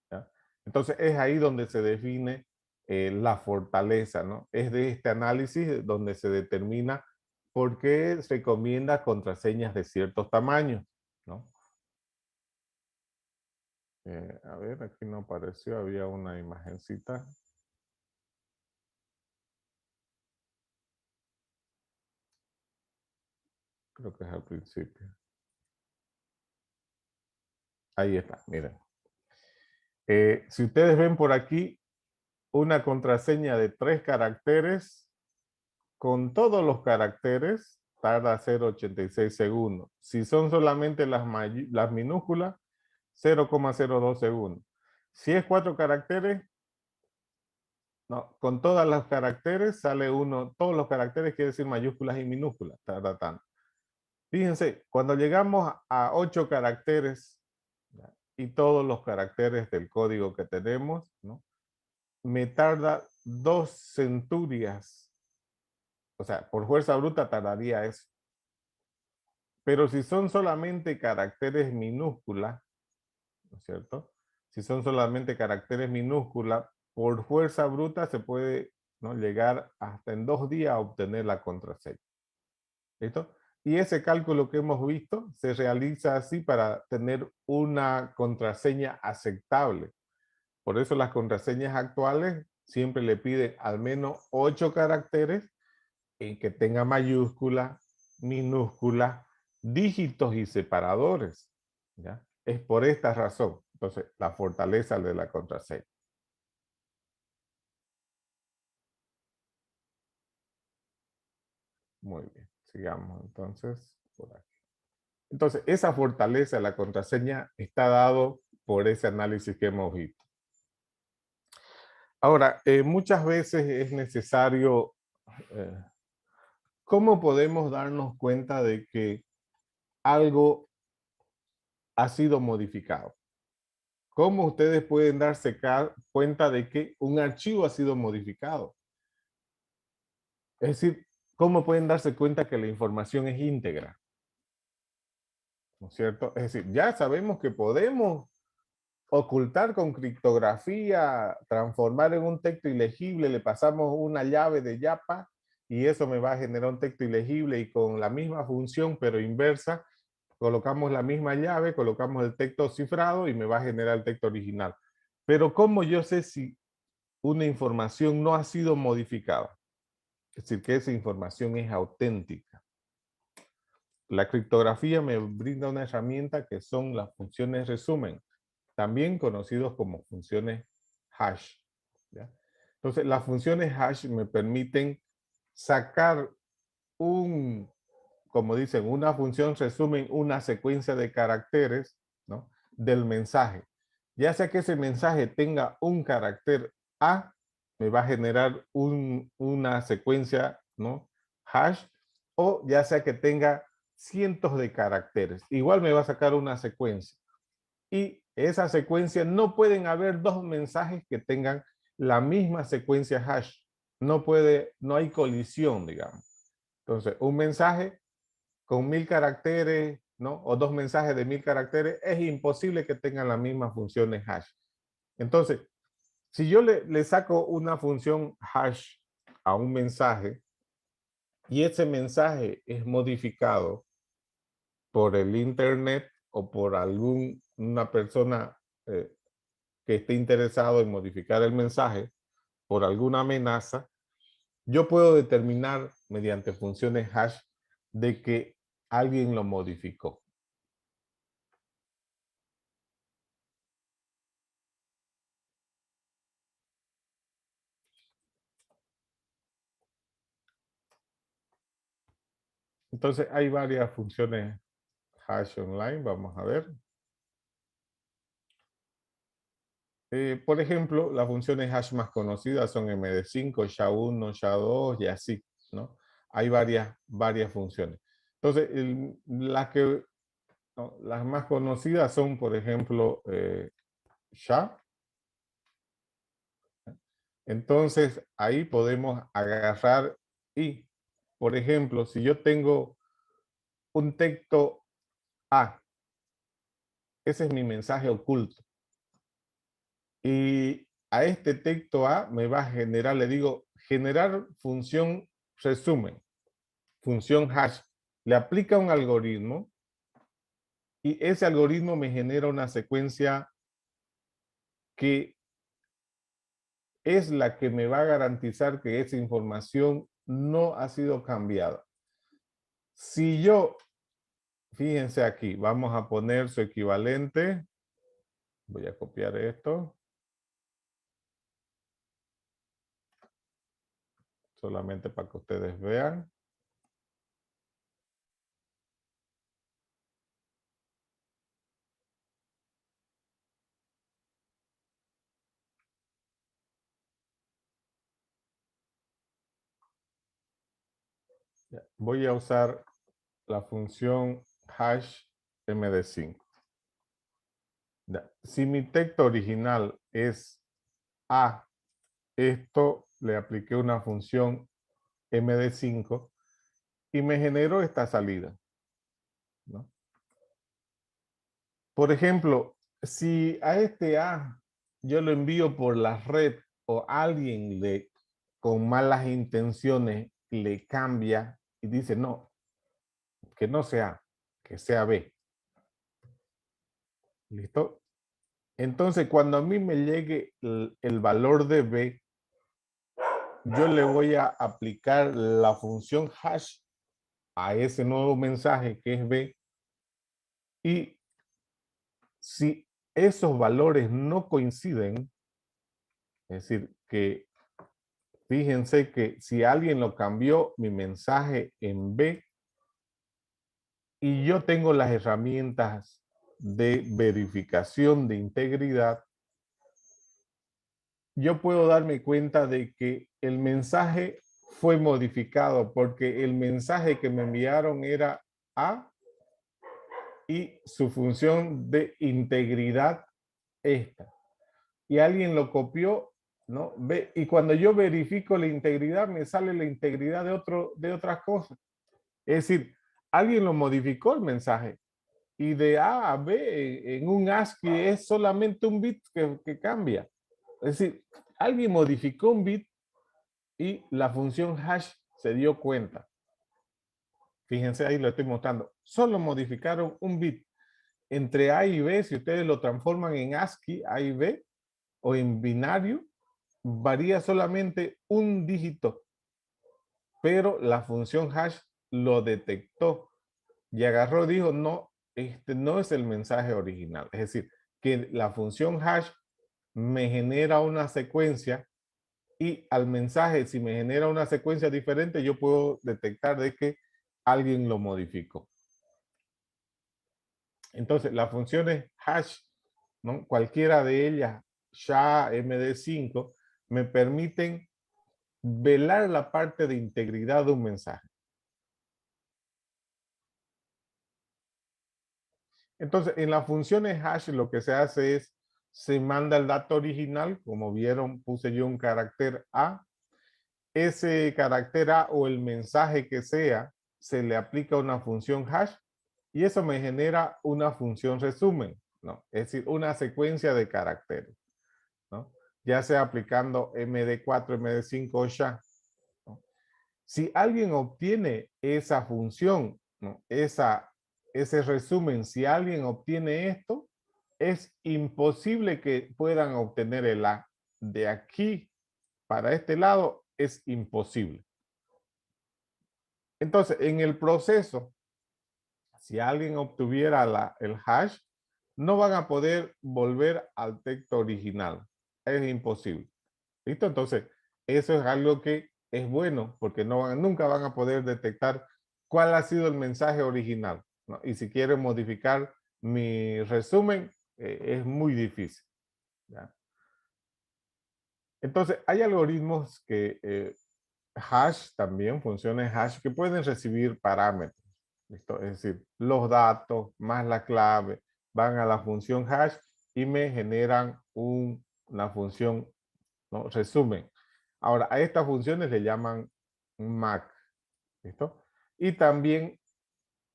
¿ya? Entonces es ahí donde se define la fortaleza, ¿no? Es de este análisis donde se determina por qué se recomienda contraseñas de ciertos tamaños, ¿no? A ver, aquí no apareció, había una imagencita. Creo que es al principio. Ahí está, miren. Si ustedes ven por aquí, una contraseña de 3 caracteres, con todos los caracteres, tarda 0,86 segundos. Si son solamente las minúsculas, 0,02 segundos. Si es 4 caracteres, no, con todos los caracteres sale uno, todos los caracteres quiere decir mayúsculas y minúsculas, tarda tanto. Fíjense, cuando llegamos a 8 caracteres, ¿ya?, y todos los caracteres del código que tenemos, ¿no?, me tarda 2 centurias. O sea, por fuerza bruta tardaría eso. Pero si son solamente caracteres minúsculas, ¿no es cierto? Si son solamente caracteres minúsculas, por fuerza bruta se puede, ¿no?, llegar hasta en 2 días a obtener la contraseña. ¿Listo? Y ese cálculo que hemos visto se realiza así para tener una contraseña aceptable. Por eso las contraseñas actuales siempre le piden al menos 8 caracteres y que tenga mayúsculas, minúsculas, dígitos y separadores, ¿ya? Es por esta razón. Entonces, la fortaleza de la contraseña. Muy bien, sigamos entonces por aquí. Entonces, esa fortaleza de la contraseña está dado por ese análisis que hemos visto. Ahora, muchas veces es necesario, eh, ¿cómo podemos darnos cuenta de que algo ha sido modificado? ¿Cómo ustedes pueden darse cuenta de que un archivo ha sido modificado? Es decir, ¿cómo pueden darse cuenta que la información es íntegra? ¿No es cierto? Es decir, ya sabemos que podemos ocultar con criptografía, transformar en un texto ilegible, le pasamos una llave de Java y eso me va a generar un texto ilegible y con la misma función pero inversa, colocamos la misma llave, colocamos el texto cifrado y me va a generar el texto original. Pero ¿cómo yo sé si una información no ha sido modificada? Es decir, que esa información es auténtica. La criptografía me brinda una herramienta que son las funciones resumen, también conocidos como funciones hash. ¿Ya? Entonces, las funciones hash me permiten sacar como dicen, una función resumen una secuencia de caracteres, ¿no?, del mensaje. Ya sea que ese mensaje tenga un carácter A, me va a generar una secuencia, ¿no?, hash, o ya sea que tenga cientos de caracteres. Igual me va a sacar una secuencia. Y esa secuencia no pueden haber dos mensajes que tengan la misma secuencia hash. No hay colisión, digamos. Entonces, un mensaje con 1000 caracteres, ¿no? O dos mensajes de 1000 caracteres, es imposible que tengan las mismas funciones hash. Entonces, si yo le saco una función hash a un mensaje y ese mensaje es modificado por el internet o por una persona eh, que esté interesado en modificar el mensaje por alguna amenaza, yo puedo determinar mediante funciones hash de que alguien lo modificó. Entonces hay varias funciones hash online, vamos a ver. Por ejemplo, las funciones hash más conocidas son MD5, SHA-1, SHA-2 y así, ¿no? Hay varias funciones. Entonces, no, las más conocidas son, por ejemplo, SHA. Entonces, ahí podemos agarrar y, por ejemplo, si yo tengo un texto A, ese es mi mensaje oculto. Y a este texto A me va a generar, le digo, generar función resumen, función hash. Le aplica un algoritmo y ese algoritmo me genera una secuencia que es la que me va a garantizar que esa información no ha sido cambiada. Si yo, fíjense aquí, vamos a poner su equivalente. Voy a copiar esto. Solamente para que ustedes vean. Voy a usar la función hash md5. Si mi texto original es A, esto le apliqué una función md5 y me generó esta salida, ¿no? Por ejemplo, si a este A yo lo envío por la red o alguien con malas intenciones le cambia y dice no, que no sea A, que sea B. ¿Listo? Entonces, cuando a mí me llegue el valor de B, yo le voy a aplicar la función hash a ese nuevo mensaje que es B. Y si esos valores no coinciden, es decir, que fíjense que si alguien lo cambió mi mensaje en B y yo tengo las herramientas de verificación de integridad, yo puedo darme cuenta de que el mensaje fue modificado porque el mensaje que me enviaron era A y su función de integridad esta. Y alguien lo copió, ¿no? Y cuando yo verifico la integridad, me sale la integridad de otras cosas. Es decir, alguien lo modificó el mensaje, Y de A a B en un ASCII es solamente un bit que cambia. Es decir, alguien modificó un bit y la función hash se dio cuenta. Fíjense, ahí lo estoy mostrando. Solo modificaron un bit. Entre A y B, si ustedes lo transforman en ASCII, A y B, o en binario, varía solamente un dígito. Pero la función hash lo detectó y agarró, dijo, no, este no es el mensaje original. Es decir, que la función hash me genera una secuencia y al mensaje, si me genera una secuencia diferente, yo puedo detectar de que alguien lo modificó. Entonces, las funciones hash, ¿no? Cualquiera de ellas, SHA-MD5, me permiten velar la parte de integridad de un mensaje. Entonces, en las funciones hash lo que se hace es, se manda el dato original, como vieron, puse yo un carácter A. Ese carácter A o el mensaje que sea, se le aplica una función hash y eso me genera una función resumen, ¿no? Es decir, una secuencia de caracteres, ¿no? Ya sea aplicando MD4, MD5 o SHA, ¿no? Si alguien obtiene esa función, ¿no? Ese resumen, si alguien obtiene esto, es imposible que puedan obtener el A. De aquí para este lado es imposible. Entonces, en el proceso, si alguien obtuviera el hash, no van a poder volver al texto original. Es imposible. ¿Listo? Entonces, eso es algo que es bueno porque nunca van a poder detectar cuál ha sido el mensaje original, ¿no? Y si quieren modificar mi resumen, es muy difícil, ¿ya? Entonces, hay algoritmos que hash también, funciones hash, que pueden recibir parámetros. ¿Listo? Es decir, los datos más la clave van a la función hash y me generan una función, ¿no? Resumen. Ahora, a estas funciones le llaman MAC. ¿Listo? Y también,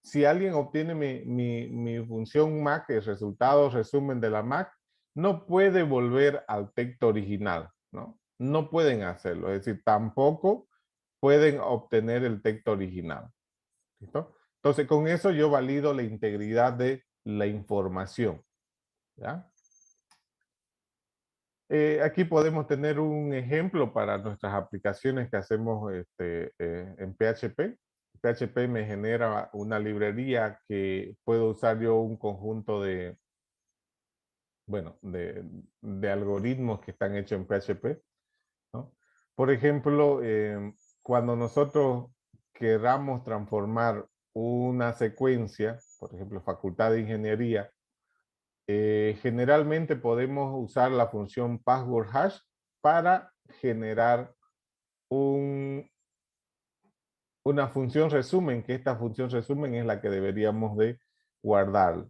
si alguien obtiene mi función MAC, el resultado resumen de la MAC, no puede volver al texto original, ¿no? No pueden hacerlo. Es decir, tampoco pueden obtener el texto original. ¿Listo? Entonces, con eso yo valido la integridad de la información. ¿Ya? Aquí podemos tener un ejemplo para nuestras aplicaciones que hacemos en PHP. PHP me genera una librería que puedo usar yo un conjunto de, bueno, de algoritmos que están hechos en PHP, ¿no? Por ejemplo, cuando nosotros queramos transformar una secuencia, por ejemplo, Facultad de Ingeniería, generalmente podemos usar la función password hash para generar una función resumen, que esta función resumen es la que deberíamos de guardar.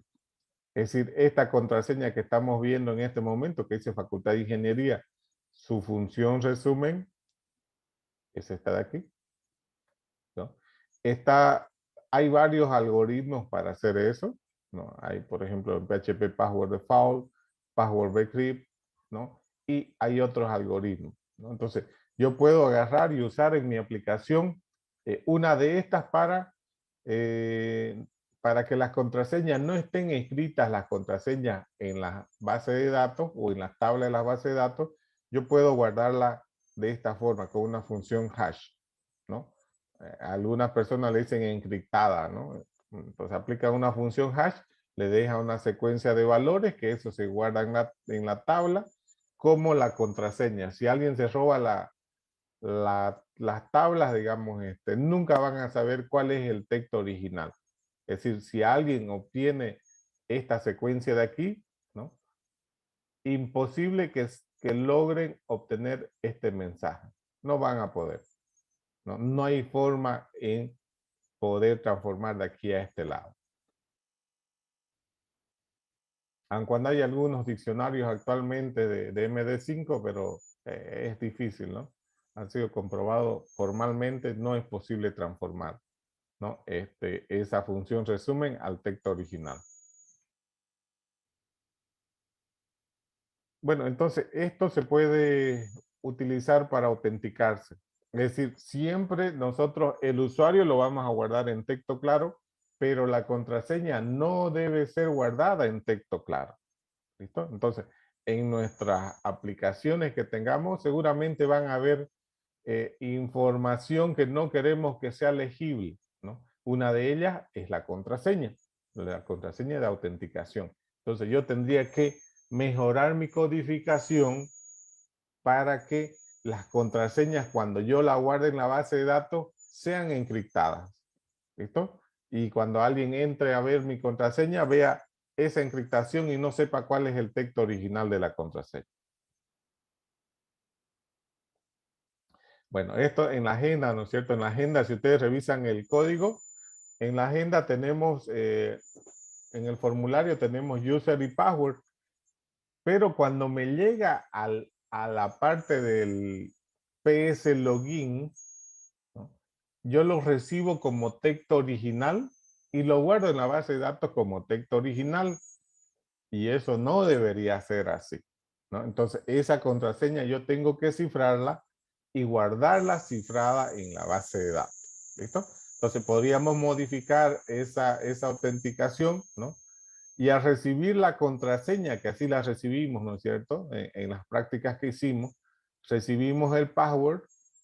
Es decir, esta contraseña que estamos viendo en este momento, que dice Facultad de Ingeniería, su función resumen es esta de aquí, ¿no? Hay varios algoritmos para hacer eso, ¿no? Hay, por ejemplo, en PHP Password Default, Password Bcrypt, ¿no? Y hay otros algoritmos, ¿no? Entonces, yo puedo agarrar y usar en mi aplicación una de estas para que las contraseñas no estén escritas, las contraseñas en la base de datos o en las tablas de la base de datos, yo puedo guardarla de esta forma, con una función hash, ¿no? Algunas personas le dicen encriptada, ¿no? Entonces aplica una función hash, le deja una secuencia de valores, que eso se guarda en la tabla, como la contraseña. Si alguien se roba las tablas, digamos, nunca van a saber cuál es el texto original. Es decir, si alguien obtiene esta secuencia de aquí, ¿no? Imposible que logren obtener este mensaje. No van a poder. ¿No? No hay forma en poder transformar de aquí a este lado. Aun cuando hay algunos diccionarios actualmente de MD5, pero es difícil, ¿no? Han sido comprobados formalmente, no es posible transformar, ¿no? Esa función resumen al texto original. Bueno, entonces esto se puede utilizar para autenticarse. Es decir, siempre nosotros, el usuario lo vamos a guardar en texto claro, pero la contraseña no debe ser guardada en texto claro. ¿Listo? Entonces, en nuestras aplicaciones que tengamos, seguramente van a haber información que no queremos que sea legible, ¿no? Una de ellas es la contraseña de autenticación. Entonces, yo tendría que mejorar mi codificación para que las contraseñas, cuando yo la guarde en la base de datos, sean encriptadas. ¿Listo? Y cuando alguien entre a ver mi contraseña, vea esa encriptación y no sepa cuál es el texto original de la contraseña. Bueno, esto en la agenda, ¿no es cierto? En la agenda, si ustedes revisan el código, en la agenda tenemos, en el formulario tenemos user y password, pero cuando me llega a la parte del PS Login, ¿no? Yo lo recibo como texto original y lo guardo en la base de datos como texto original. Y eso no debería ser así, ¿no? Entonces, esa contraseña yo tengo que cifrarla y guardarla cifrada en la base de datos, ¿listo? Entonces, podríamos modificar esa autenticación, ¿no? Y al recibir la contraseña, que así la recibimos, ¿no es cierto? En las prácticas que hicimos, recibimos el password,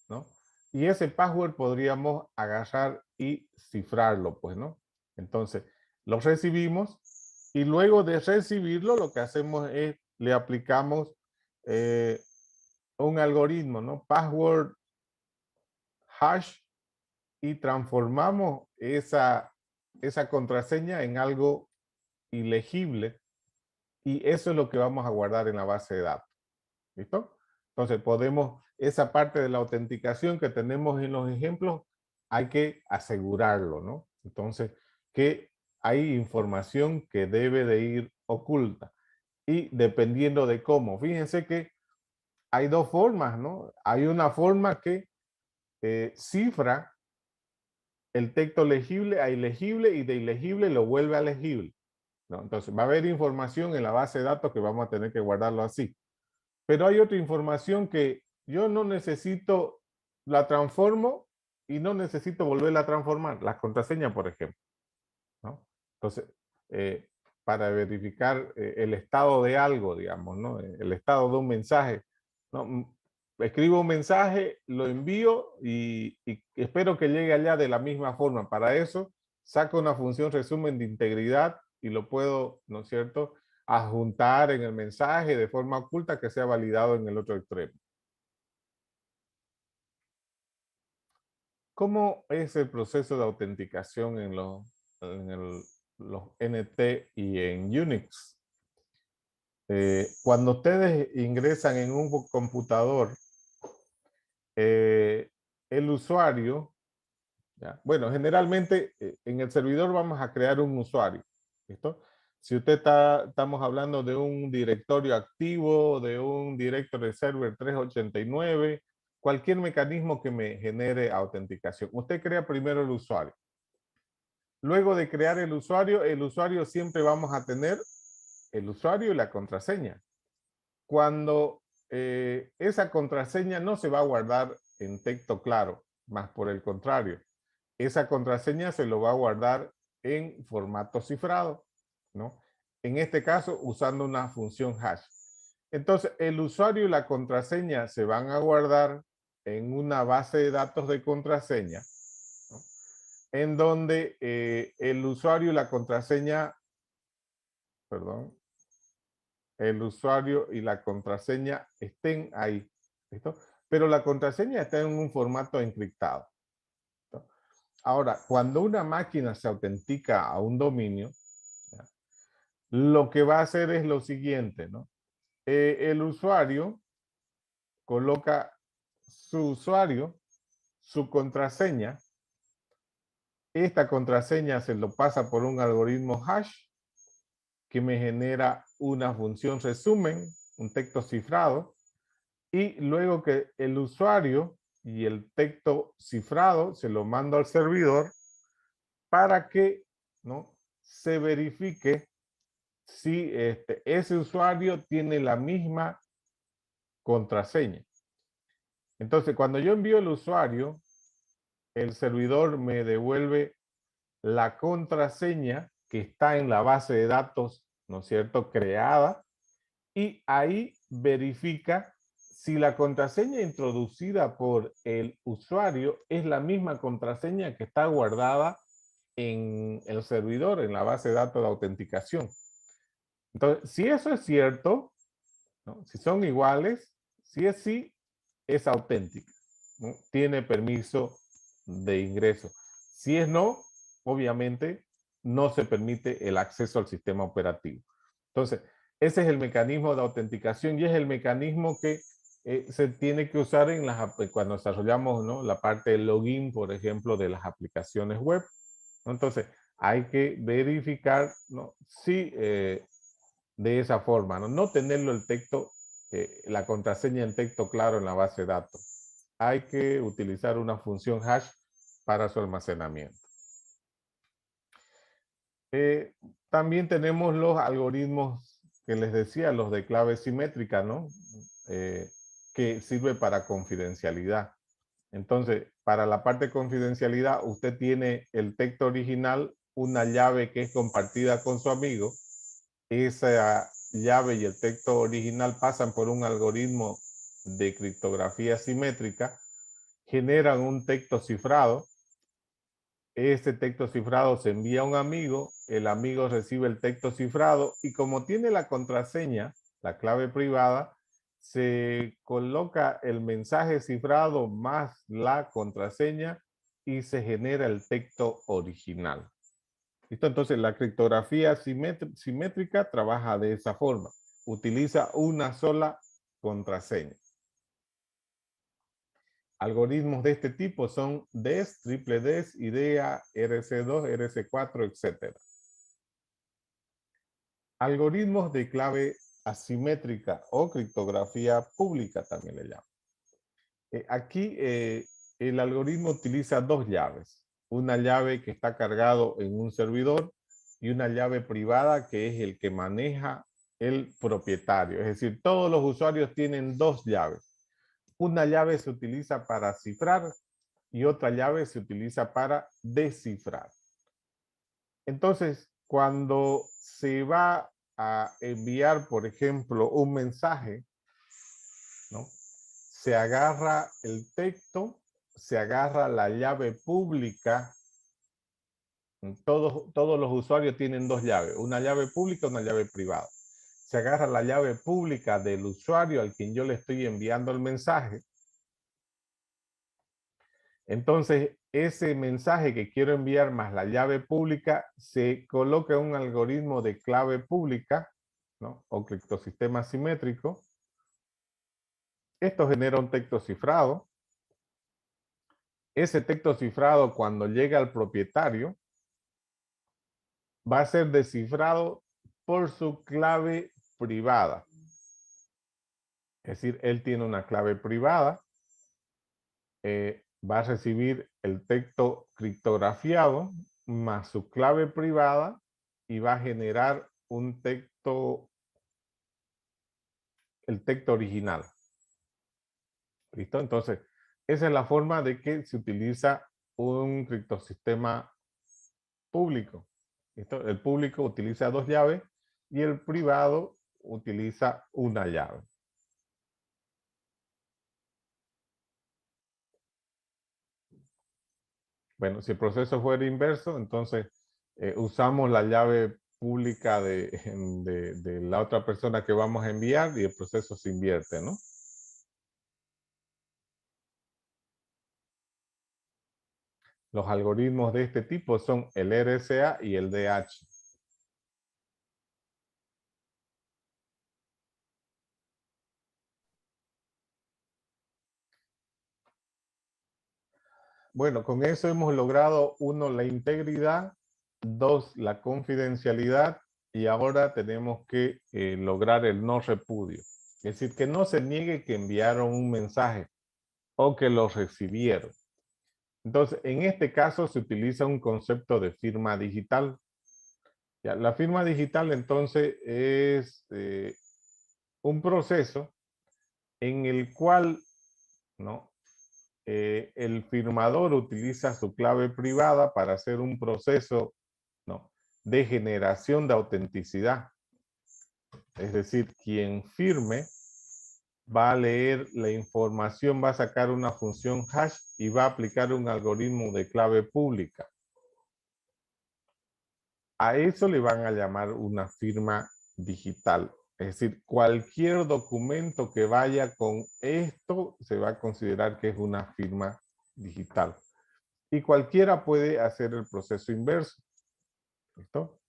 ¿no? Y ese password podríamos agarrar y cifrarlo, pues, ¿no? Entonces, lo recibimos y luego de recibirlo, lo que hacemos es, le aplicamos eh, un algoritmo, ¿no? Password hash y transformamos esa contraseña en algo ilegible y eso es lo que vamos a guardar en la base de datos. ¿Listo? Entonces podemos, esa parte de la autenticación que tenemos en los ejemplos, hay que asegurarlo, ¿no? Entonces, que hay información que debe de ir oculta. Y dependiendo de cómo, fíjense que hay dos formas, ¿no? Hay una forma que cifra el texto legible a ilegible y de ilegible lo vuelve a legible, ¿no? Entonces va a haber información en la base de datos que vamos a tener que guardarlo así. Pero hay otra información que yo no necesito, la transformo y no necesito volverla a transformar, las contraseñas, por ejemplo, ¿no? Entonces, eh, para verificar el estado de algo, digamos, ¿no? El estado de un mensaje, ¿no? Escribo un mensaje, lo envío y espero que llegue allá de la misma forma. Para eso, saco una función resumen de integridad y lo puedo, ¿no es cierto?, adjuntar en el mensaje de forma oculta que sea validado en el otro extremo. ¿Cómo es el proceso de autenticación los NT y en Unix? Cuando ustedes ingresan en un computador, eh, el usuario, ¿ya? Bueno, generalmente en el servidor vamos a crear un usuario, ¿listo? Si estamos hablando de un directorio activo, de un directory server 389, cualquier mecanismo que me genere autenticación. Usted crea primero el usuario. Luego de crear el usuario siempre vamos a tener el usuario y la contraseña. Cuando esa contraseña no se va a guardar en texto claro, más por el contrario, esa contraseña se lo va a guardar en formato cifrado, ¿no? En este caso, usando una función hash. Entonces, el usuario y la contraseña se van a guardar en una base de datos de contraseña, ¿no? En donde el usuario y la contraseña, perdón, el usuario y la contraseña estén ahí, ¿listo? Pero la contraseña está en un formato encriptado, ¿no? Ahora, cuando una máquina se autentica a un dominio, ¿ya?, lo que va a hacer es lo siguiente, ¿no? El usuario coloca su usuario, su contraseña, esta contraseña se lo pasa por un algoritmo hash que me genera una función resumen, un texto cifrado, y luego que el usuario y el texto cifrado se lo mando al servidor para que, ¿no?, se verifique si ese usuario tiene la misma contraseña. Entonces, cuando yo envío el usuario, el servidor me devuelve la contraseña que está en la base de datos, ¿no es cierto?, creada, y ahí verifica si la contraseña introducida por el usuario es la misma contraseña que está guardada en el servidor, en la base de datos de autenticación. Entonces, si eso es cierto, ¿no?, si son iguales, si es sí, es auténtica, ¿no?, tiene permiso de ingreso. Si es no, obviamente no se permite el acceso al sistema operativo. Entonces, ese es el mecanismo de autenticación y es el mecanismo que se tiene que usar en cuando desarrollamos, ¿no?, la parte del login, por ejemplo, de las aplicaciones web, ¿no? Entonces, hay que verificar, ¿no?, si de esa forma, ¿no? No tenerlo el texto, la contraseña en texto claro en la base de datos. Hay que utilizar una función hash para su almacenamiento. Eh, También tenemos los algoritmos que les decía, los de clave simétrica, ¿no? Que sirve para confidencialidad. Entonces, para la parte de confidencialidad, usted tiene el texto original, una llave que es compartida con su amigo. Esa llave y el texto original pasan por un algoritmo de criptografía simétrica, generan un texto cifrado. Este texto cifrado se envía a un amigo, el amigo recibe el texto cifrado y como tiene la contraseña, la clave privada, se coloca el mensaje cifrado más la contraseña y se genera el texto original. ¿Listo? Entonces la criptografía simétrica trabaja de esa forma. Utiliza una sola contraseña. Algoritmos de este tipo son DES, triple DES, IDEA, RC2, RC4, etc. Algoritmos de clave asimétrica o criptografía pública también le llaman. Aquí el algoritmo utiliza dos llaves. Una llave que está cargado en un servidor y una llave privada que es el que maneja el propietario. Es decir, todos los usuarios tienen dos llaves. Una llave se utiliza para cifrar y otra llave se utiliza para descifrar. Entonces, cuando se va a enviar, por ejemplo, un mensaje, ¿no?, se agarra el texto, se agarra la llave pública. Todos los usuarios tienen dos llaves, una llave pública y una llave privada. Se agarra la llave pública del usuario al quien yo le estoy enviando el mensaje. Entonces, ese mensaje que quiero enviar más la llave pública se coloca en un algoritmo de clave pública, ¿no?, o criptosistema simétrico. Esto genera un texto cifrado. Ese texto cifrado, cuando llega al propietario, va a ser descifrado por su clave privada. Es decir, él tiene una clave privada, va a recibir el texto criptografiado más su clave privada y va a generar un texto, el texto original. ¿Listo? Entonces, esa es la forma de que se utiliza un criptosistema público. ¿Listo? El público utiliza dos llaves y el privado utiliza una llave. Bueno, si el proceso fuera inverso, entonces usamos la llave pública de la otra persona que vamos a enviar y el proceso se invierte, ¿no? Los algoritmos de este tipo son el RSA y el DH. Bueno, con eso hemos logrado, uno, la integridad, dos, la confidencialidad y ahora tenemos que lograr el no repudio. Es decir, que no se niegue que enviaron un mensaje o que lo recibieron. Entonces, en este caso se utiliza un concepto de firma digital. Ya, la firma digital entonces es un proceso en el cual, ¿no? El firmador utiliza su clave privada para hacer un proceso, ¿no? de generación de autenticidad. Es decir, quien firme va a leer la información, va a sacar una función hash y va a aplicar un algoritmo de clave pública. A eso le van a llamar una firma digital. Es decir, cualquier documento que vaya con esto se va a considerar que es una firma digital. Y cualquiera puede hacer el proceso inverso. ¿Listo?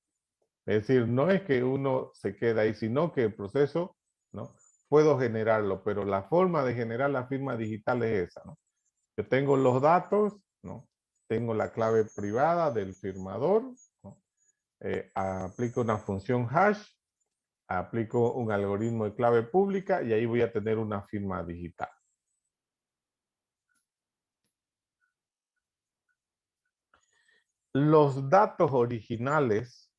Es decir, no es que uno se queda ahí, sino que el proceso, ¿no? Puedo generarlo, pero la forma de generar la firma digital es esa, ¿no? Yo tengo los datos, ¿no? Tengo la clave privada del firmador, ¿no? Aplico una función hash, aplico un algoritmo de clave pública y ahí voy a tener una firma digital. Los datos originales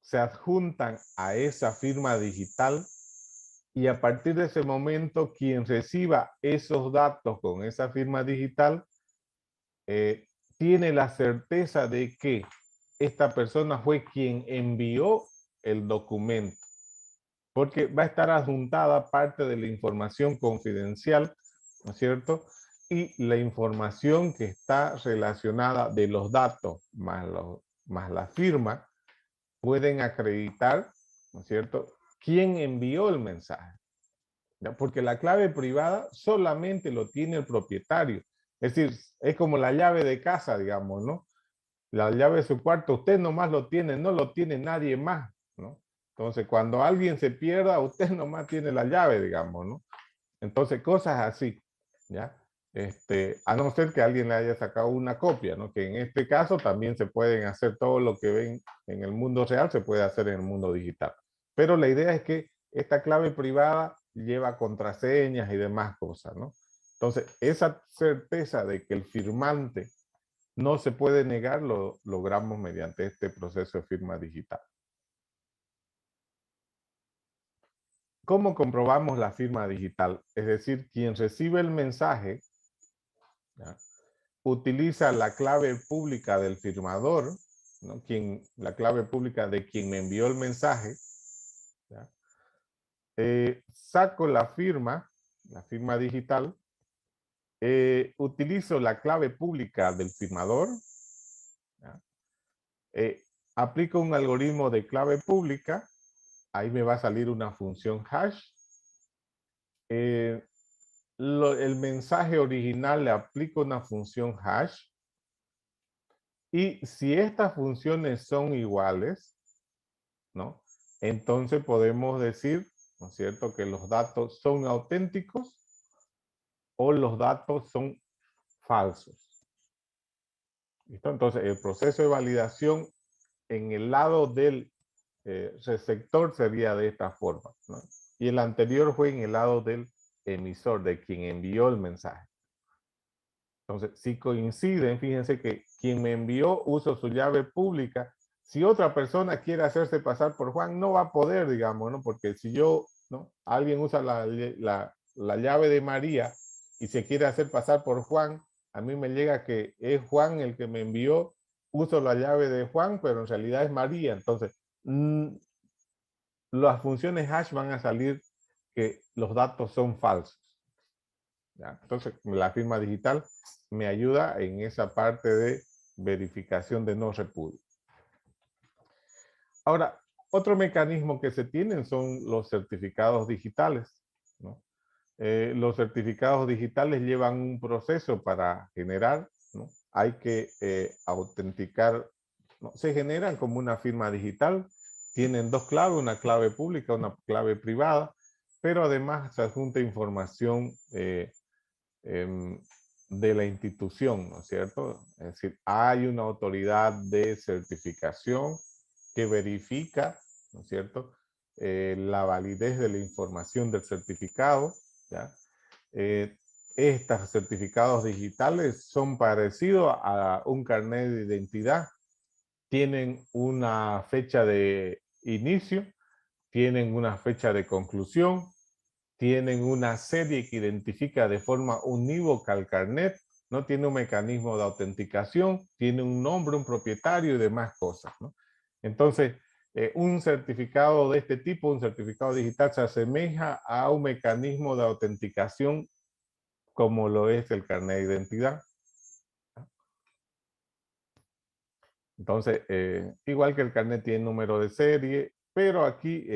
se adjuntan a esa firma digital y a partir de ese momento quien reciba esos datos con esa firma digital eh, tiene la certeza de que esta persona fue quien envió el documento, porque va a estar adjuntada parte de la información confidencial, ¿no es cierto? Y la información que está relacionada de los datos más la firma pueden acreditar, ¿no es cierto?, quién envió el mensaje. ¿Ya? Porque la clave privada solamente lo tiene el propietario. Es decir, es como la llave de casa, digamos, ¿no? La llave de su cuarto, usted nomás lo tiene, no lo tiene nadie más, ¿no? Entonces, cuando alguien se pierda, usted nomás tiene la llave, digamos, ¿no? Entonces, cosas así, ¿ya? A no ser que alguien le haya sacado una copia, ¿no? Que en este caso también se pueden hacer todo lo que ven en el mundo real, se puede hacer en el mundo digital. Pero la idea es que esta clave privada lleva contraseñas y demás cosas, ¿no? Entonces, esa certeza de que el firmante no se puede negar, lo logramos mediante este proceso de firma digital. ¿Cómo comprobamos la firma digital? Es decir, quien recibe el mensaje, ¿ya?, utiliza la clave pública del firmador, ¿no? La clave pública de quien me envió el mensaje, ¿ya? Saco la firma digital, utilizo la clave pública del firmador, ¿ya? Eh, Aplico un algoritmo de clave pública, ahí me va a salir una función hash. Eh, el mensaje original le aplico una función hash y si estas funciones son iguales, ¿no? Entonces podemos decir, ¿no es cierto?, que los datos son auténticos o los datos son falsos. ¿Listo? Entonces el proceso de validación en el lado del receptor sería de esta forma, ¿no? Y el anterior fue en el lado del emisor, de quien envió el mensaje. Entonces, si coinciden, fíjense que quien me envió uso su llave pública. Si otra persona quiere hacerse pasar por Juan, no va a poder, digamos, ¿no? Porque si yo, ¿no? Alguien usa la llave de María y se quiere hacer pasar por Juan, a mí me llega que es Juan el que me envió, uso la llave de Juan, pero en realidad es María. Entonces, las funciones hash van a salir que los datos son falsos. ¿Ya? Entonces, la firma digital me ayuda en esa parte de verificación de no repudio. Ahora, otro mecanismo que se tienen son los certificados digitales, ¿no? Los certificados digitales llevan un proceso para generar, ¿no? Hay que autenticar, ¿no? Se generan como una firma digital, tienen dos claves, una clave pública, una clave privada, pero además se adjunta información de la institución, ¿no es cierto? Es decir, hay una autoridad de certificación que verifica, ¿no es cierto?, la validez de la información del certificado, ¿ya? Estos certificados digitales son parecidos a un carnet de identidad, tienen una fecha de inicio, tienen una fecha de conclusión, tienen una serie que identifica de forma unívoca el carnet, no tiene un mecanismo de autenticación, tiene un nombre, un propietario y demás cosas, ¿no? Entonces, un certificado de este tipo, un certificado digital, se asemeja a un mecanismo de autenticación como lo es el carnet de identidad. Entonces, igual que el carnet tiene número de serie, pero aquí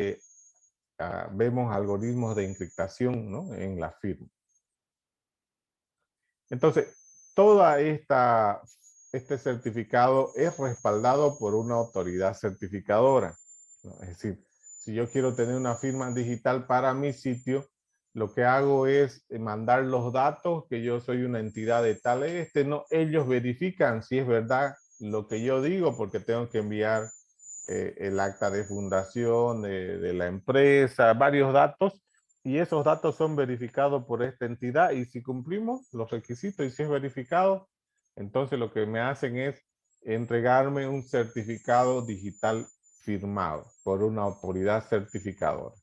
vemos algoritmos de encriptación, ¿no?, en la firma. Entonces, toda este certificado es respaldado por una autoridad certificadora, ¿no? Es decir, si yo quiero tener una firma digital para mi sitio, lo que hago es mandar los datos, que yo soy una entidad de tal no, ellos verifican si es verdad lo que yo digo, porque tengo que enviar el acta de fundación de la empresa, varios datos, y esos datos son verificados por esta entidad, y si cumplimos los requisitos y si es verificado, entonces lo que me hacen es entregarme un certificado digital firmado por una autoridad certificadora.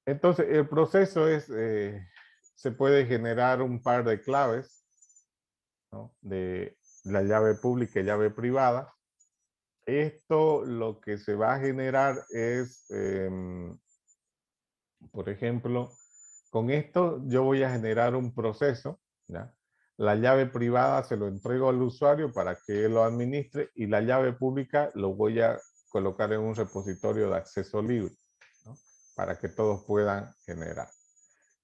Entonces, el proceso es, se puede generar un par de claves, ¿no?, de la llave pública y llave privada. Esto lo que se va a generar es, por ejemplo, con esto yo voy a generar un proceso, ¿ya? La llave privada se lo entrego al usuario para que él lo administre, y la llave pública lo voy a colocar en un repositorio de acceso libre, ¿no?, para que todos puedan generar.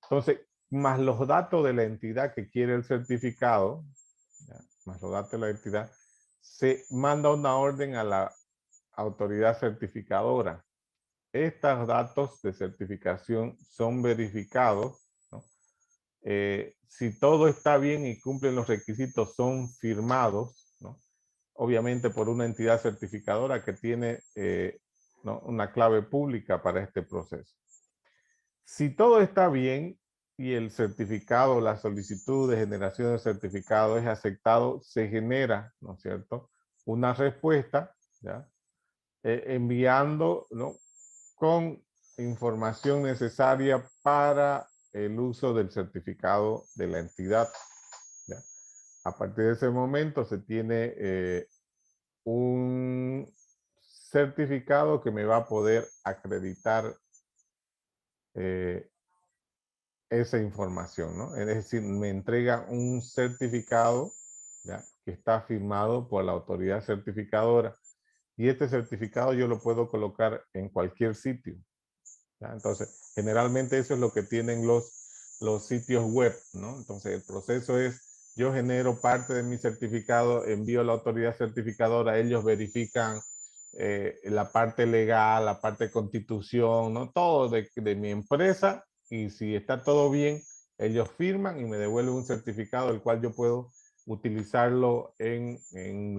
Entonces, más los datos de la entidad que quiere el certificado, ¿ya?, más los datos de la entidad, se manda una orden a la autoridad certificadora. Estos datos de certificación son verificados, ¿no? Si todo está bien y cumplen los requisitos, son firmados, ¿no?, obviamente por una entidad certificadora que tiene, ¿no?, una clave pública para este proceso. Si todo está bien y el certificado, la solicitud de generación de certificado es aceptado, se genera, ¿no es cierto?, una respuesta, ¿ya?, enviando, ¿no?, con información necesaria para el uso del certificado de la entidad, ¿ya? A partir de ese momento se tiene un certificado que me va a poder acreditar eh, esa información, ¿no? Es decir, me entrega un certificado, ¿ya?, que está firmado por la autoridad certificadora, y este certificado yo lo puedo colocar en cualquier sitio, ¿ya? Entonces, generalmente eso es lo que tienen los sitios web, ¿no? Entonces, el proceso es, yo genero parte de mi certificado, envío a la autoridad certificadora, ellos verifican la parte legal, la parte de constitución, ¿no?, todo de mi empresa, y si está todo bien, ellos firman y me devuelven un certificado, el cual yo puedo utilizarlo en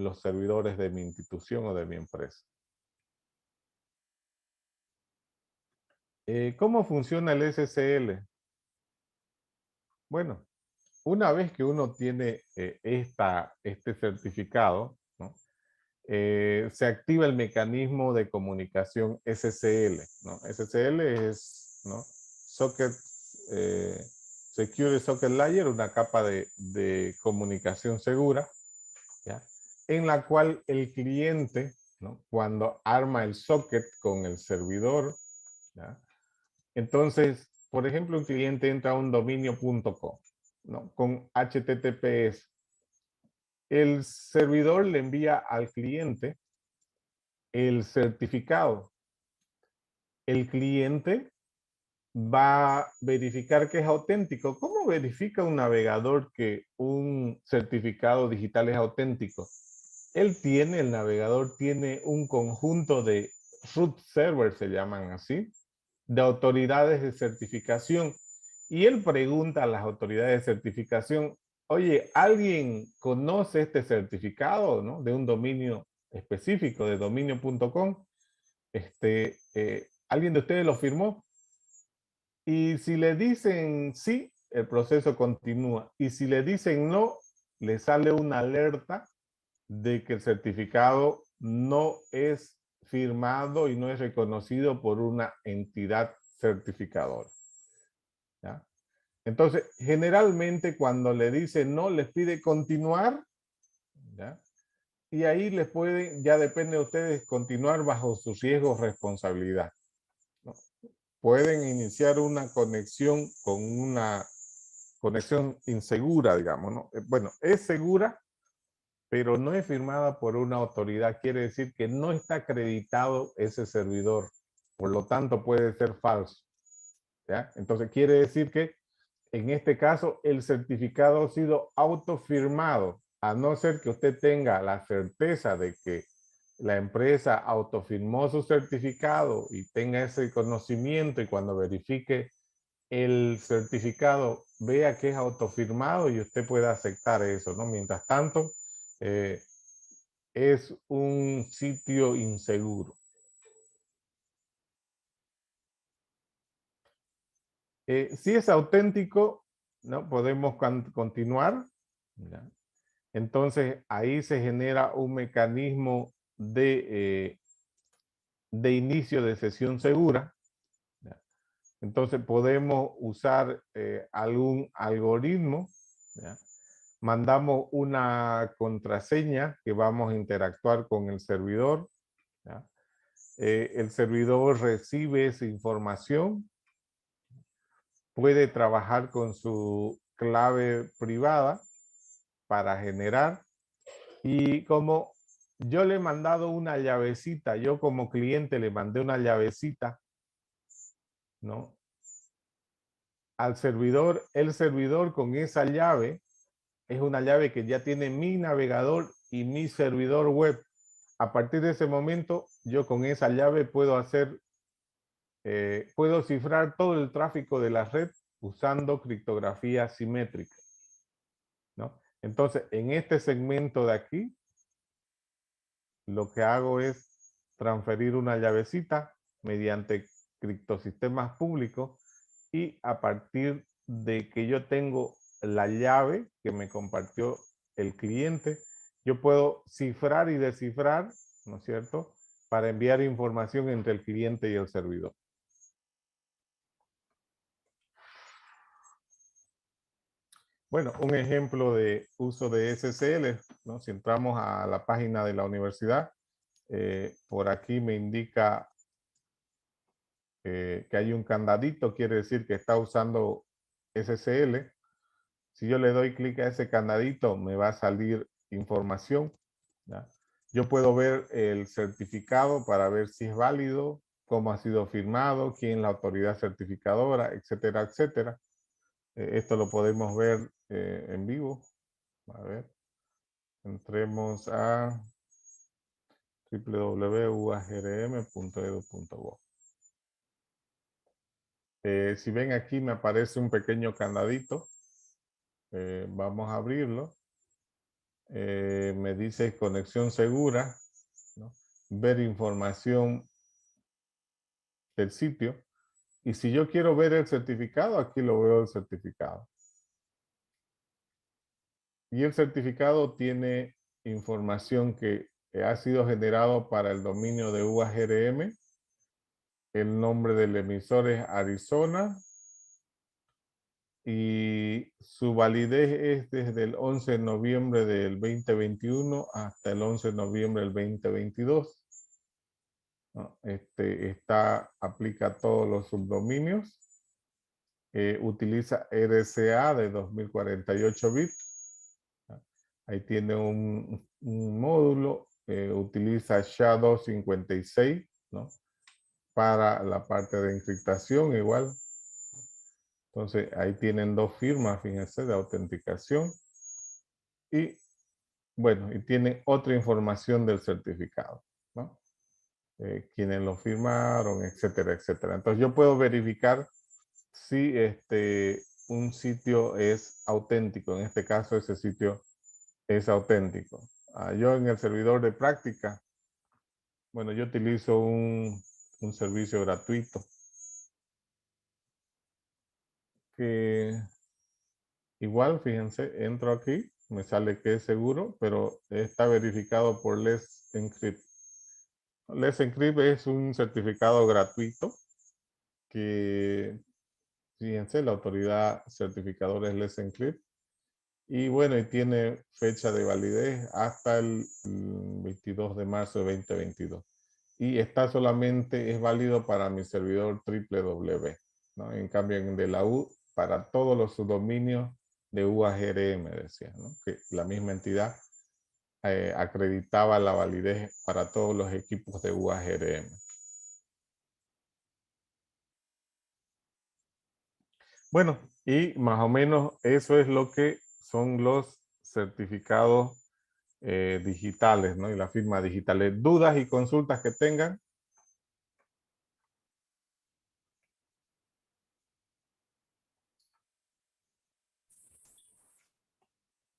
los servidores de mi institución o de mi empresa. ¿Cómo funciona el SSL? Bueno, una vez que uno tiene este certificado, ¿no?, se activa el mecanismo de comunicación SSL, ¿no? SSL es, ¿no?, Socket, Secure Socket Layer, una capa de comunicación segura, ¿ya?, en la cual el cliente, ¿no?, cuando arma el socket con el servidor, ¿ya?, entonces, por ejemplo, un cliente entra a un dominio.com, ¿no?, con HTTPS. El servidor le envía al cliente el certificado. El cliente va a verificar que es auténtico. ¿Cómo verifica un navegador que un certificado digital es auténtico? El navegador tiene un conjunto de root servers, se llaman así, de autoridades de certificación. Y él pregunta a las autoridades de certificación, oye, ¿alguien conoce este certificado, ¿no?, de un dominio específico, de dominio.com? ¿Alguien de ustedes lo firmó? Y si le dicen sí, el proceso continúa. Y si le dicen no, le sale una alerta de que el certificado no es firmado y no es reconocido por una entidad certificadora. ¿Ya? Entonces, generalmente cuando le dicen no, les pide continuar, ¿ya? Y ahí les pueden, ya depende de ustedes, continuar bajo su riesgo o responsabilidad, ¿no? Pueden iniciar una conexión con una conexión insegura, digamos, ¿no? Bueno, es segura, pero no es firmada por una autoridad. Quiere decir que no está acreditado ese servidor. Por lo tanto, puede ser falso. ¿Ya? Entonces, quiere decir que en este caso el certificado ha sido autofirmado, a no ser que usted tenga la certeza de que la empresa autofirmó su certificado y tenga ese conocimiento, y cuando verifique el certificado vea que es autofirmado y usted pueda aceptar eso, ¿no? Mientras tanto, eh, es un sitio inseguro. Si es auténtico, ¿no? Podemos continuar, ¿ya? Entonces ahí se genera un mecanismo de inicio de sesión segura, ¿ya? Entonces podemos usar algún algoritmo, ¿ya? Mandamos una contraseña que vamos a interactuar con el servidor, ¿ya? El servidor recibe esa información, puede trabajar con su clave privada para generar, y como yo le he mandado una llavecita, yo como cliente le mandé una llavecita, ¿no? Al servidor, el servidor con esa llave es una llave que ya tiene mi navegador y mi servidor web. A partir de ese momento, yo con esa llave puedo hacer, puedo cifrar todo el tráfico de la red usando criptografía simétrica, ¿no? Entonces, en este segmento de aquí, lo que hago es transferir una llavecita mediante criptosistemas públicos, y a partir de que yo tengo la llave que me compartió el cliente, yo puedo cifrar y descifrar, ¿no es cierto?, para enviar información entre el cliente y el servidor. Bueno, un ejemplo de uso de SSL, ¿no? Si entramos a la página de la universidad, por aquí me indica que hay un candadito, quiere decir que está usando SSL. Si yo le doy clic a ese candadito, me va a salir información, ¿ya? Yo puedo ver el certificado para ver si es válido, cómo ha sido firmado, quién es la autoridad certificadora, etcétera, etcétera. Esto lo podemos ver en vivo. A ver, entremos a www.uagrm.edu.bo. Si ven aquí me aparece un pequeño candadito. Vamos a abrirlo. Me dice conexión segura, ¿no? Ver información del sitio. Y si yo quiero ver el certificado, aquí lo veo el certificado. Y el certificado tiene información que ha sido generado para el dominio de UAGRM. El nombre del emisor es Arizona. Y su validez es desde el 11 de noviembre del 2021 hasta el 11 de noviembre del 2022. ¿No? Aplica todos los subdominios. Utiliza RSA de 2048 bits. ¿No? Ahí tiene un módulo. Utiliza SHA-256, ¿no? Para la parte de encriptación igual. Entonces ahí tienen dos firmas, fíjense, de autenticación. Y bueno, y tiene otra información del certificado, ¿no? Quienes lo firmaron, etcétera, etcétera. Entonces yo puedo verificar si un sitio es auténtico. En este caso, ese sitio es auténtico. Yo en el servidor de práctica, bueno, yo utilizo un servicio gratuito que Igual, fíjense, entro aquí, me sale que es seguro, pero está verificado por Let's Encrypt. Let's Encrypt es un certificado gratuito que, fíjense, la autoridad certificadora es Let's Encrypt. Y bueno, y tiene fecha de validez hasta el 22 de marzo de 2022. Y está solamente, es válido para mi servidor www, ¿no? En cambio, en de la U, para todos los subdominios de UAGRM, decía, ¿no? Que la misma entidad acreditaba la validez para todos los equipos de UAGRM. Bueno, y más o menos eso es lo que son los certificados digitales, ¿no? Y las firmas digitales. ¿Dudas y consultas que tengan?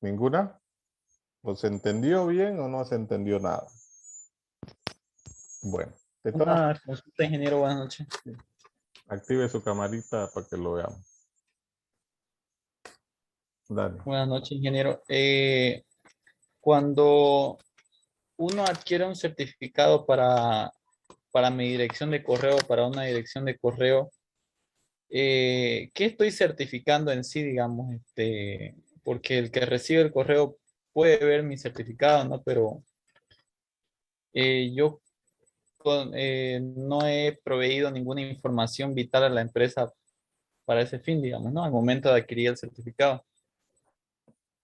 ¿Ninguna? ¿O se entendió bien o no se entendió nada? Bueno, de todas Una consulta, ingeniero, buenas noches. active su camarita para que lo veamos. Dale. Buenas noches, ingeniero. Cuando uno adquiere un certificado para mi dirección de correo, para una dirección de correo, ¿qué estoy certificando en sí, digamos? Porque el que recibe el correo puede ver mi certificado, ¿no? Pero yo no he proveído ninguna información vital a la empresa para ese fin, digamos, ¿no? Al momento de adquirir el certificado.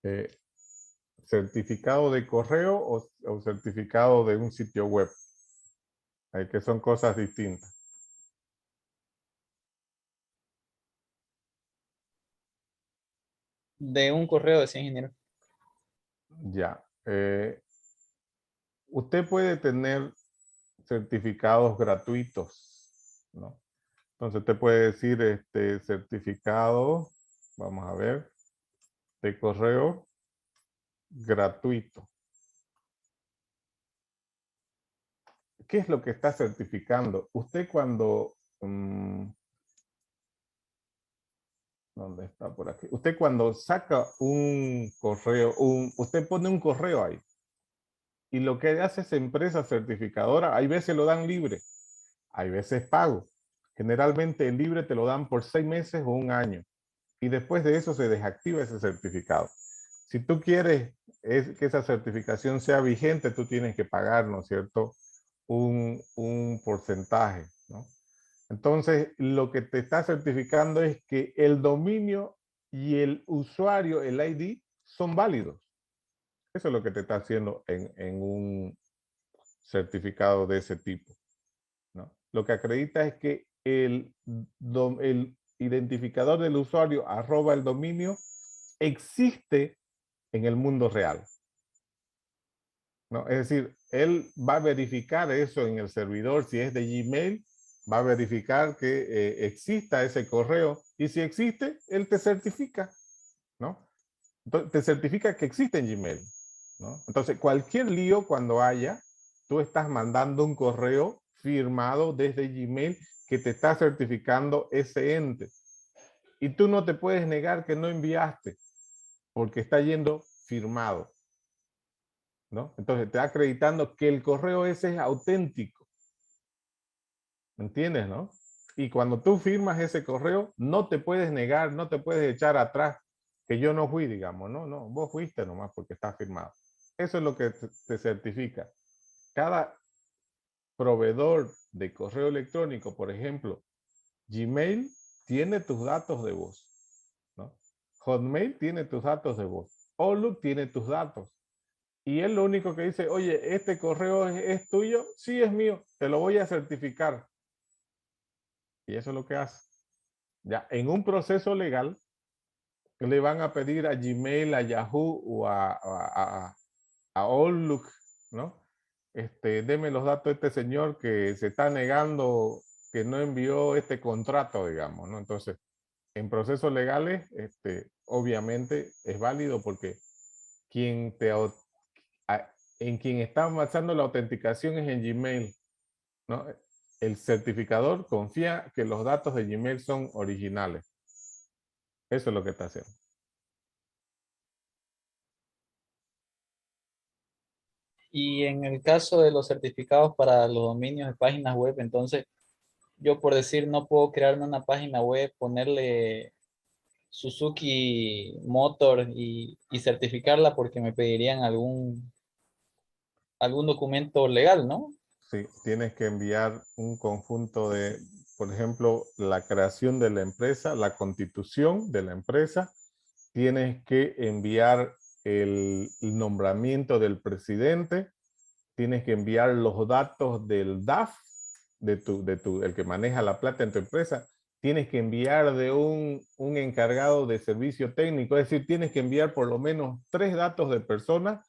Eh, ¿Certificado de correo o certificado de un sitio web? Que son cosas distintas. De un correo, decía ingeniero. Ya. Usted puede tener certificados gratuitos, ¿no? Entonces te puede decir este certificado, vamos a ver, de correo gratuito. ¿Qué es lo que está certificando? Usted cuando, ¿dónde está por aquí? Usted cuando saca un correo, usted pone un correo ahí. Y lo que hace esa empresa certificadora, hay veces lo dan libre, hay veces pago. Generalmente el libre te lo dan por 6 meses o un año. Y después de eso se desactiva ese certificado. Si tú quieres que esa certificación sea vigente, tú tienes que pagar, ¿no es cierto? Un porcentaje, ¿no? Entonces, lo que te está certificando es que el dominio y el usuario, el ID, son válidos. Eso es lo que te está haciendo en un certificado de ese tipo, ¿no? Lo que acredita es que el identificador del usuario arroba el dominio existe en el mundo real, ¿no? Es decir, él va a verificar eso en el servidor, si es de Gmail, va a verificar que exista ese correo y si existe, él te certifica, ¿no? Entonces, te certifica que existe en Gmail, ¿no? Entonces, cualquier lío cuando haya, tú estás mandando un correo firmado desde Gmail que te está certificando ese ente. Y tú no te puedes negar que no enviaste porque está yendo firmado, ¿no? Entonces, te está acreditando que el correo ese es auténtico. ¿Me entiendes, no? Y cuando tú firmas ese correo, no te puedes negar, no te puedes echar atrás que yo no fui, digamos, no, no, vos fuiste nomás porque está firmado. Eso es lo que te certifica. Cada proveedor de correo electrónico, por ejemplo, Gmail tiene tus datos de voz, ¿no? Hotmail tiene tus datos de voz. Outlook tiene tus datos. Y él lo único que dice, oye, ¿este correo es tuyo? Sí, es mío, te lo voy a certificar. Y eso es lo que hace. Ya, en un proceso legal, le van a pedir a Gmail, a Yahoo o a Outlook, ¿no? Deme los datos de este señor que se está negando que no envió este contrato, digamos, ¿no? Entonces, en procesos legales, obviamente es válido porque quien te, en quien está basando la autenticación es en Gmail, ¿no? El certificador confía que los datos de Gmail son originales. Eso es lo que está haciendo. Y en el caso de los certificados para los dominios de páginas web, entonces yo por decir no puedo crearme una página web, ponerle Suzuki Motor y certificarla porque me pedirían algún documento legal, ¿no? Sí, tienes que enviar un conjunto de, por ejemplo, la creación de la empresa, la constitución de la empresa. Tienes que enviar el nombramiento del presidente. Tienes que enviar los datos del DAF, el que maneja la plata en tu empresa. Tienes que enviar de un encargado de servicio técnico. Es decir, tienes que enviar por lo menos 3 datos de personas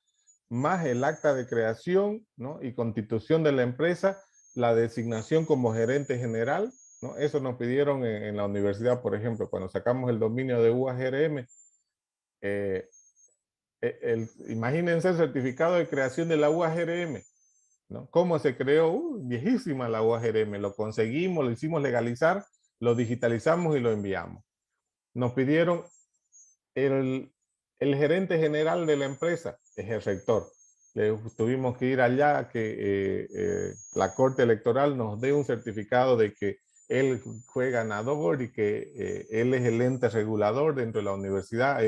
más el acta de creación, ¿no? Y constitución de la empresa, la designación como gerente general, ¿no? Eso nos pidieron en la universidad, por ejemplo, cuando sacamos el dominio de UAGRM. eh, Imagínense el certificado de creación de la UAGRM, ¿no? ¿Cómo se creó? Viejísima la UAGRM, lo conseguimos, lo hicimos legalizar, lo digitalizamos y lo enviamos. Nos pidieron el, el gerente general de la empresa, es el rector. Le tuvimos que ir allá a que la Corte Electoral nos dé un certificado de que él fue ganador y que él es el ente regulador dentro de la universidad.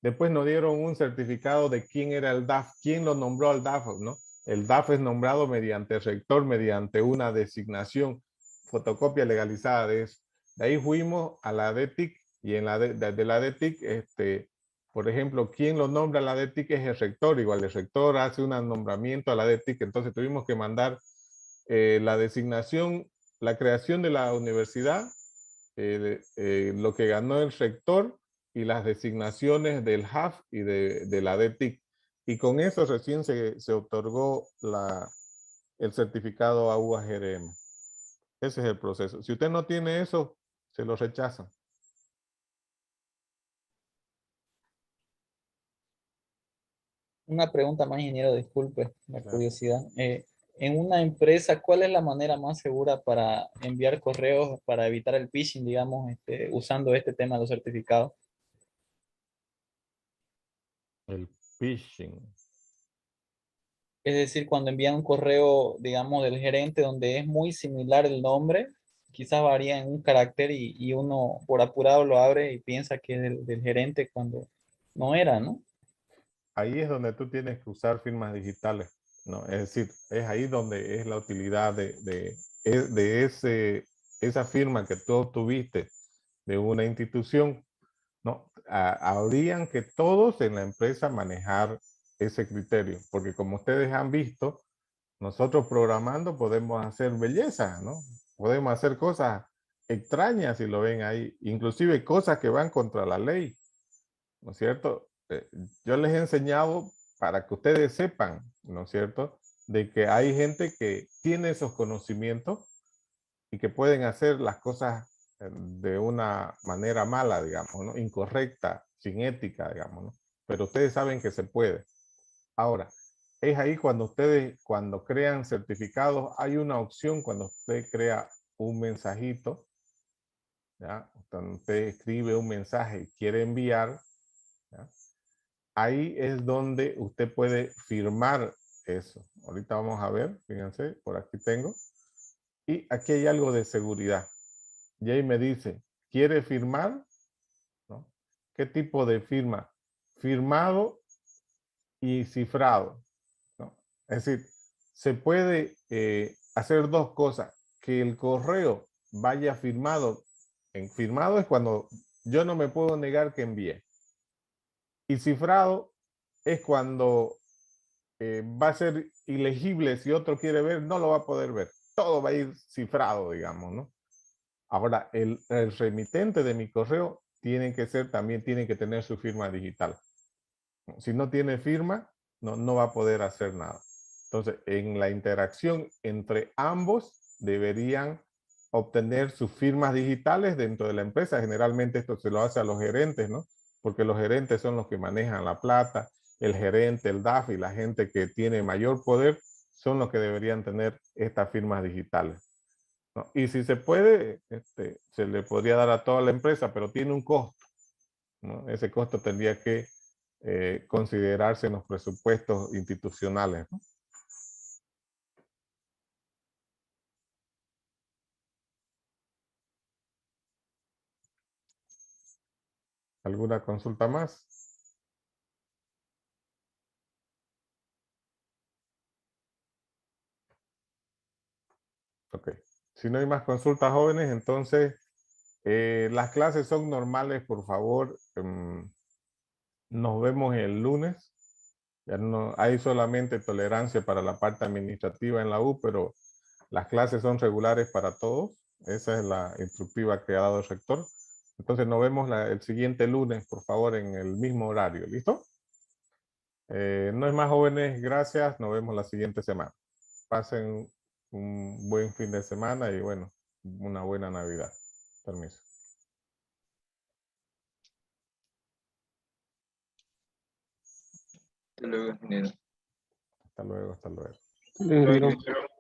Después nos dieron un certificado de quién era el DAF, quién lo nombró al DAF, ¿no? El DAF es nombrado mediante el rector, mediante una designación, fotocopia legalizada de eso. De ahí fuimos a la DETIC y en de la DETIC, por ejemplo, ¿quién lo nombra a la DETIC? Es el rector. Igual el rector hace un nombramiento a la DETIC, entonces tuvimos que mandar la designación, la creación de la universidad, lo que ganó el rector y las designaciones del HAF y de la DETIC. Y con eso recién se otorgó el certificado a UAGRM. Ese es el proceso. Si usted no tiene eso, se lo rechazan. Una pregunta más, ingeniero, disculpe la Claro. curiosidad. En una empresa, ¿cuál es la manera más segura para enviar correos para evitar el phishing, digamos, usando este tema de los certificados? El phishing. Es decir, cuando envían un correo, digamos, del gerente donde es muy similar el nombre, quizás varía en un carácter y uno por apurado lo abre y piensa que es del gerente cuando no era, ¿no? Ahí es donde tú tienes que usar firmas digitales, ¿no? Es decir, es ahí donde es la utilidad de esa firma que tú obtuviste de una institución, ¿no? Habrían que todos en la empresa manejar ese criterio, porque como ustedes han visto, nosotros programando podemos hacer belleza, ¿no? Podemos hacer cosas extrañas si lo ven ahí, inclusive cosas que van contra la ley, ¿no es cierto? Yo les he enseñado para que ustedes sepan, ¿no es cierto? De que hay gente que tiene esos conocimientos y que pueden hacer las cosas de una manera mala, digamos, ¿no? Incorrecta, sin ética, digamos, ¿no? Pero ustedes saben que se puede. Ahora, es ahí cuando ustedes, cuando crean certificados, hay una opción cuando usted crea un mensajito, ¿ya? Cuando usted escribe un mensaje y quiere enviar, ¿ya? Ahí es donde usted puede firmar eso. Ahorita vamos a ver, fíjense, por aquí tengo. Y aquí hay algo de seguridad. Y ahí me dice, ¿quiere firmar? ¿No? ¿Qué tipo de firma? Firmado y cifrado, ¿no? Es decir, se puede hacer dos cosas. Que el correo vaya firmado. Firmado es cuando yo no me puedo negar que envíe. Y cifrado es cuando va a ser ilegible. Si otro quiere ver, no lo va a poder ver. Todo va a ir cifrado, digamos, ¿no? Ahora, el remitente de mi correo también tiene que tener su firma digital. Si no tiene firma, no va a poder hacer nada. Entonces, en la interacción entre ambos deberían obtener sus firmas digitales dentro de la empresa. Generalmente esto se lo hace a los gerentes, ¿no? Porque los gerentes son los que manejan la plata, el gerente, el DAF y la gente que tiene mayor poder son los que deberían tener estas firmas digitales, ¿no? Y si se puede, se le podría dar a toda la empresa, pero tiene un costo, ¿no? Ese costo tendría que considerarse en los presupuestos institucionales, ¿no? ¿Alguna consulta más? Ok. Si no hay más consultas, jóvenes, entonces las clases son normales, por favor. Nos vemos el lunes. Ya no hay solamente tolerancia para la parte administrativa en la U, pero las clases son regulares para todos. Esa es la instructiva que ha dado el rector. Entonces nos vemos el siguiente lunes, por favor, en el mismo horario. ¿Listo? No es más, jóvenes, gracias. Nos vemos la siguiente semana. Pasen un buen fin de semana y bueno, una buena Navidad. Permiso. Hasta luego, ingeniero. Hasta luego, hasta luego. Ingeniero.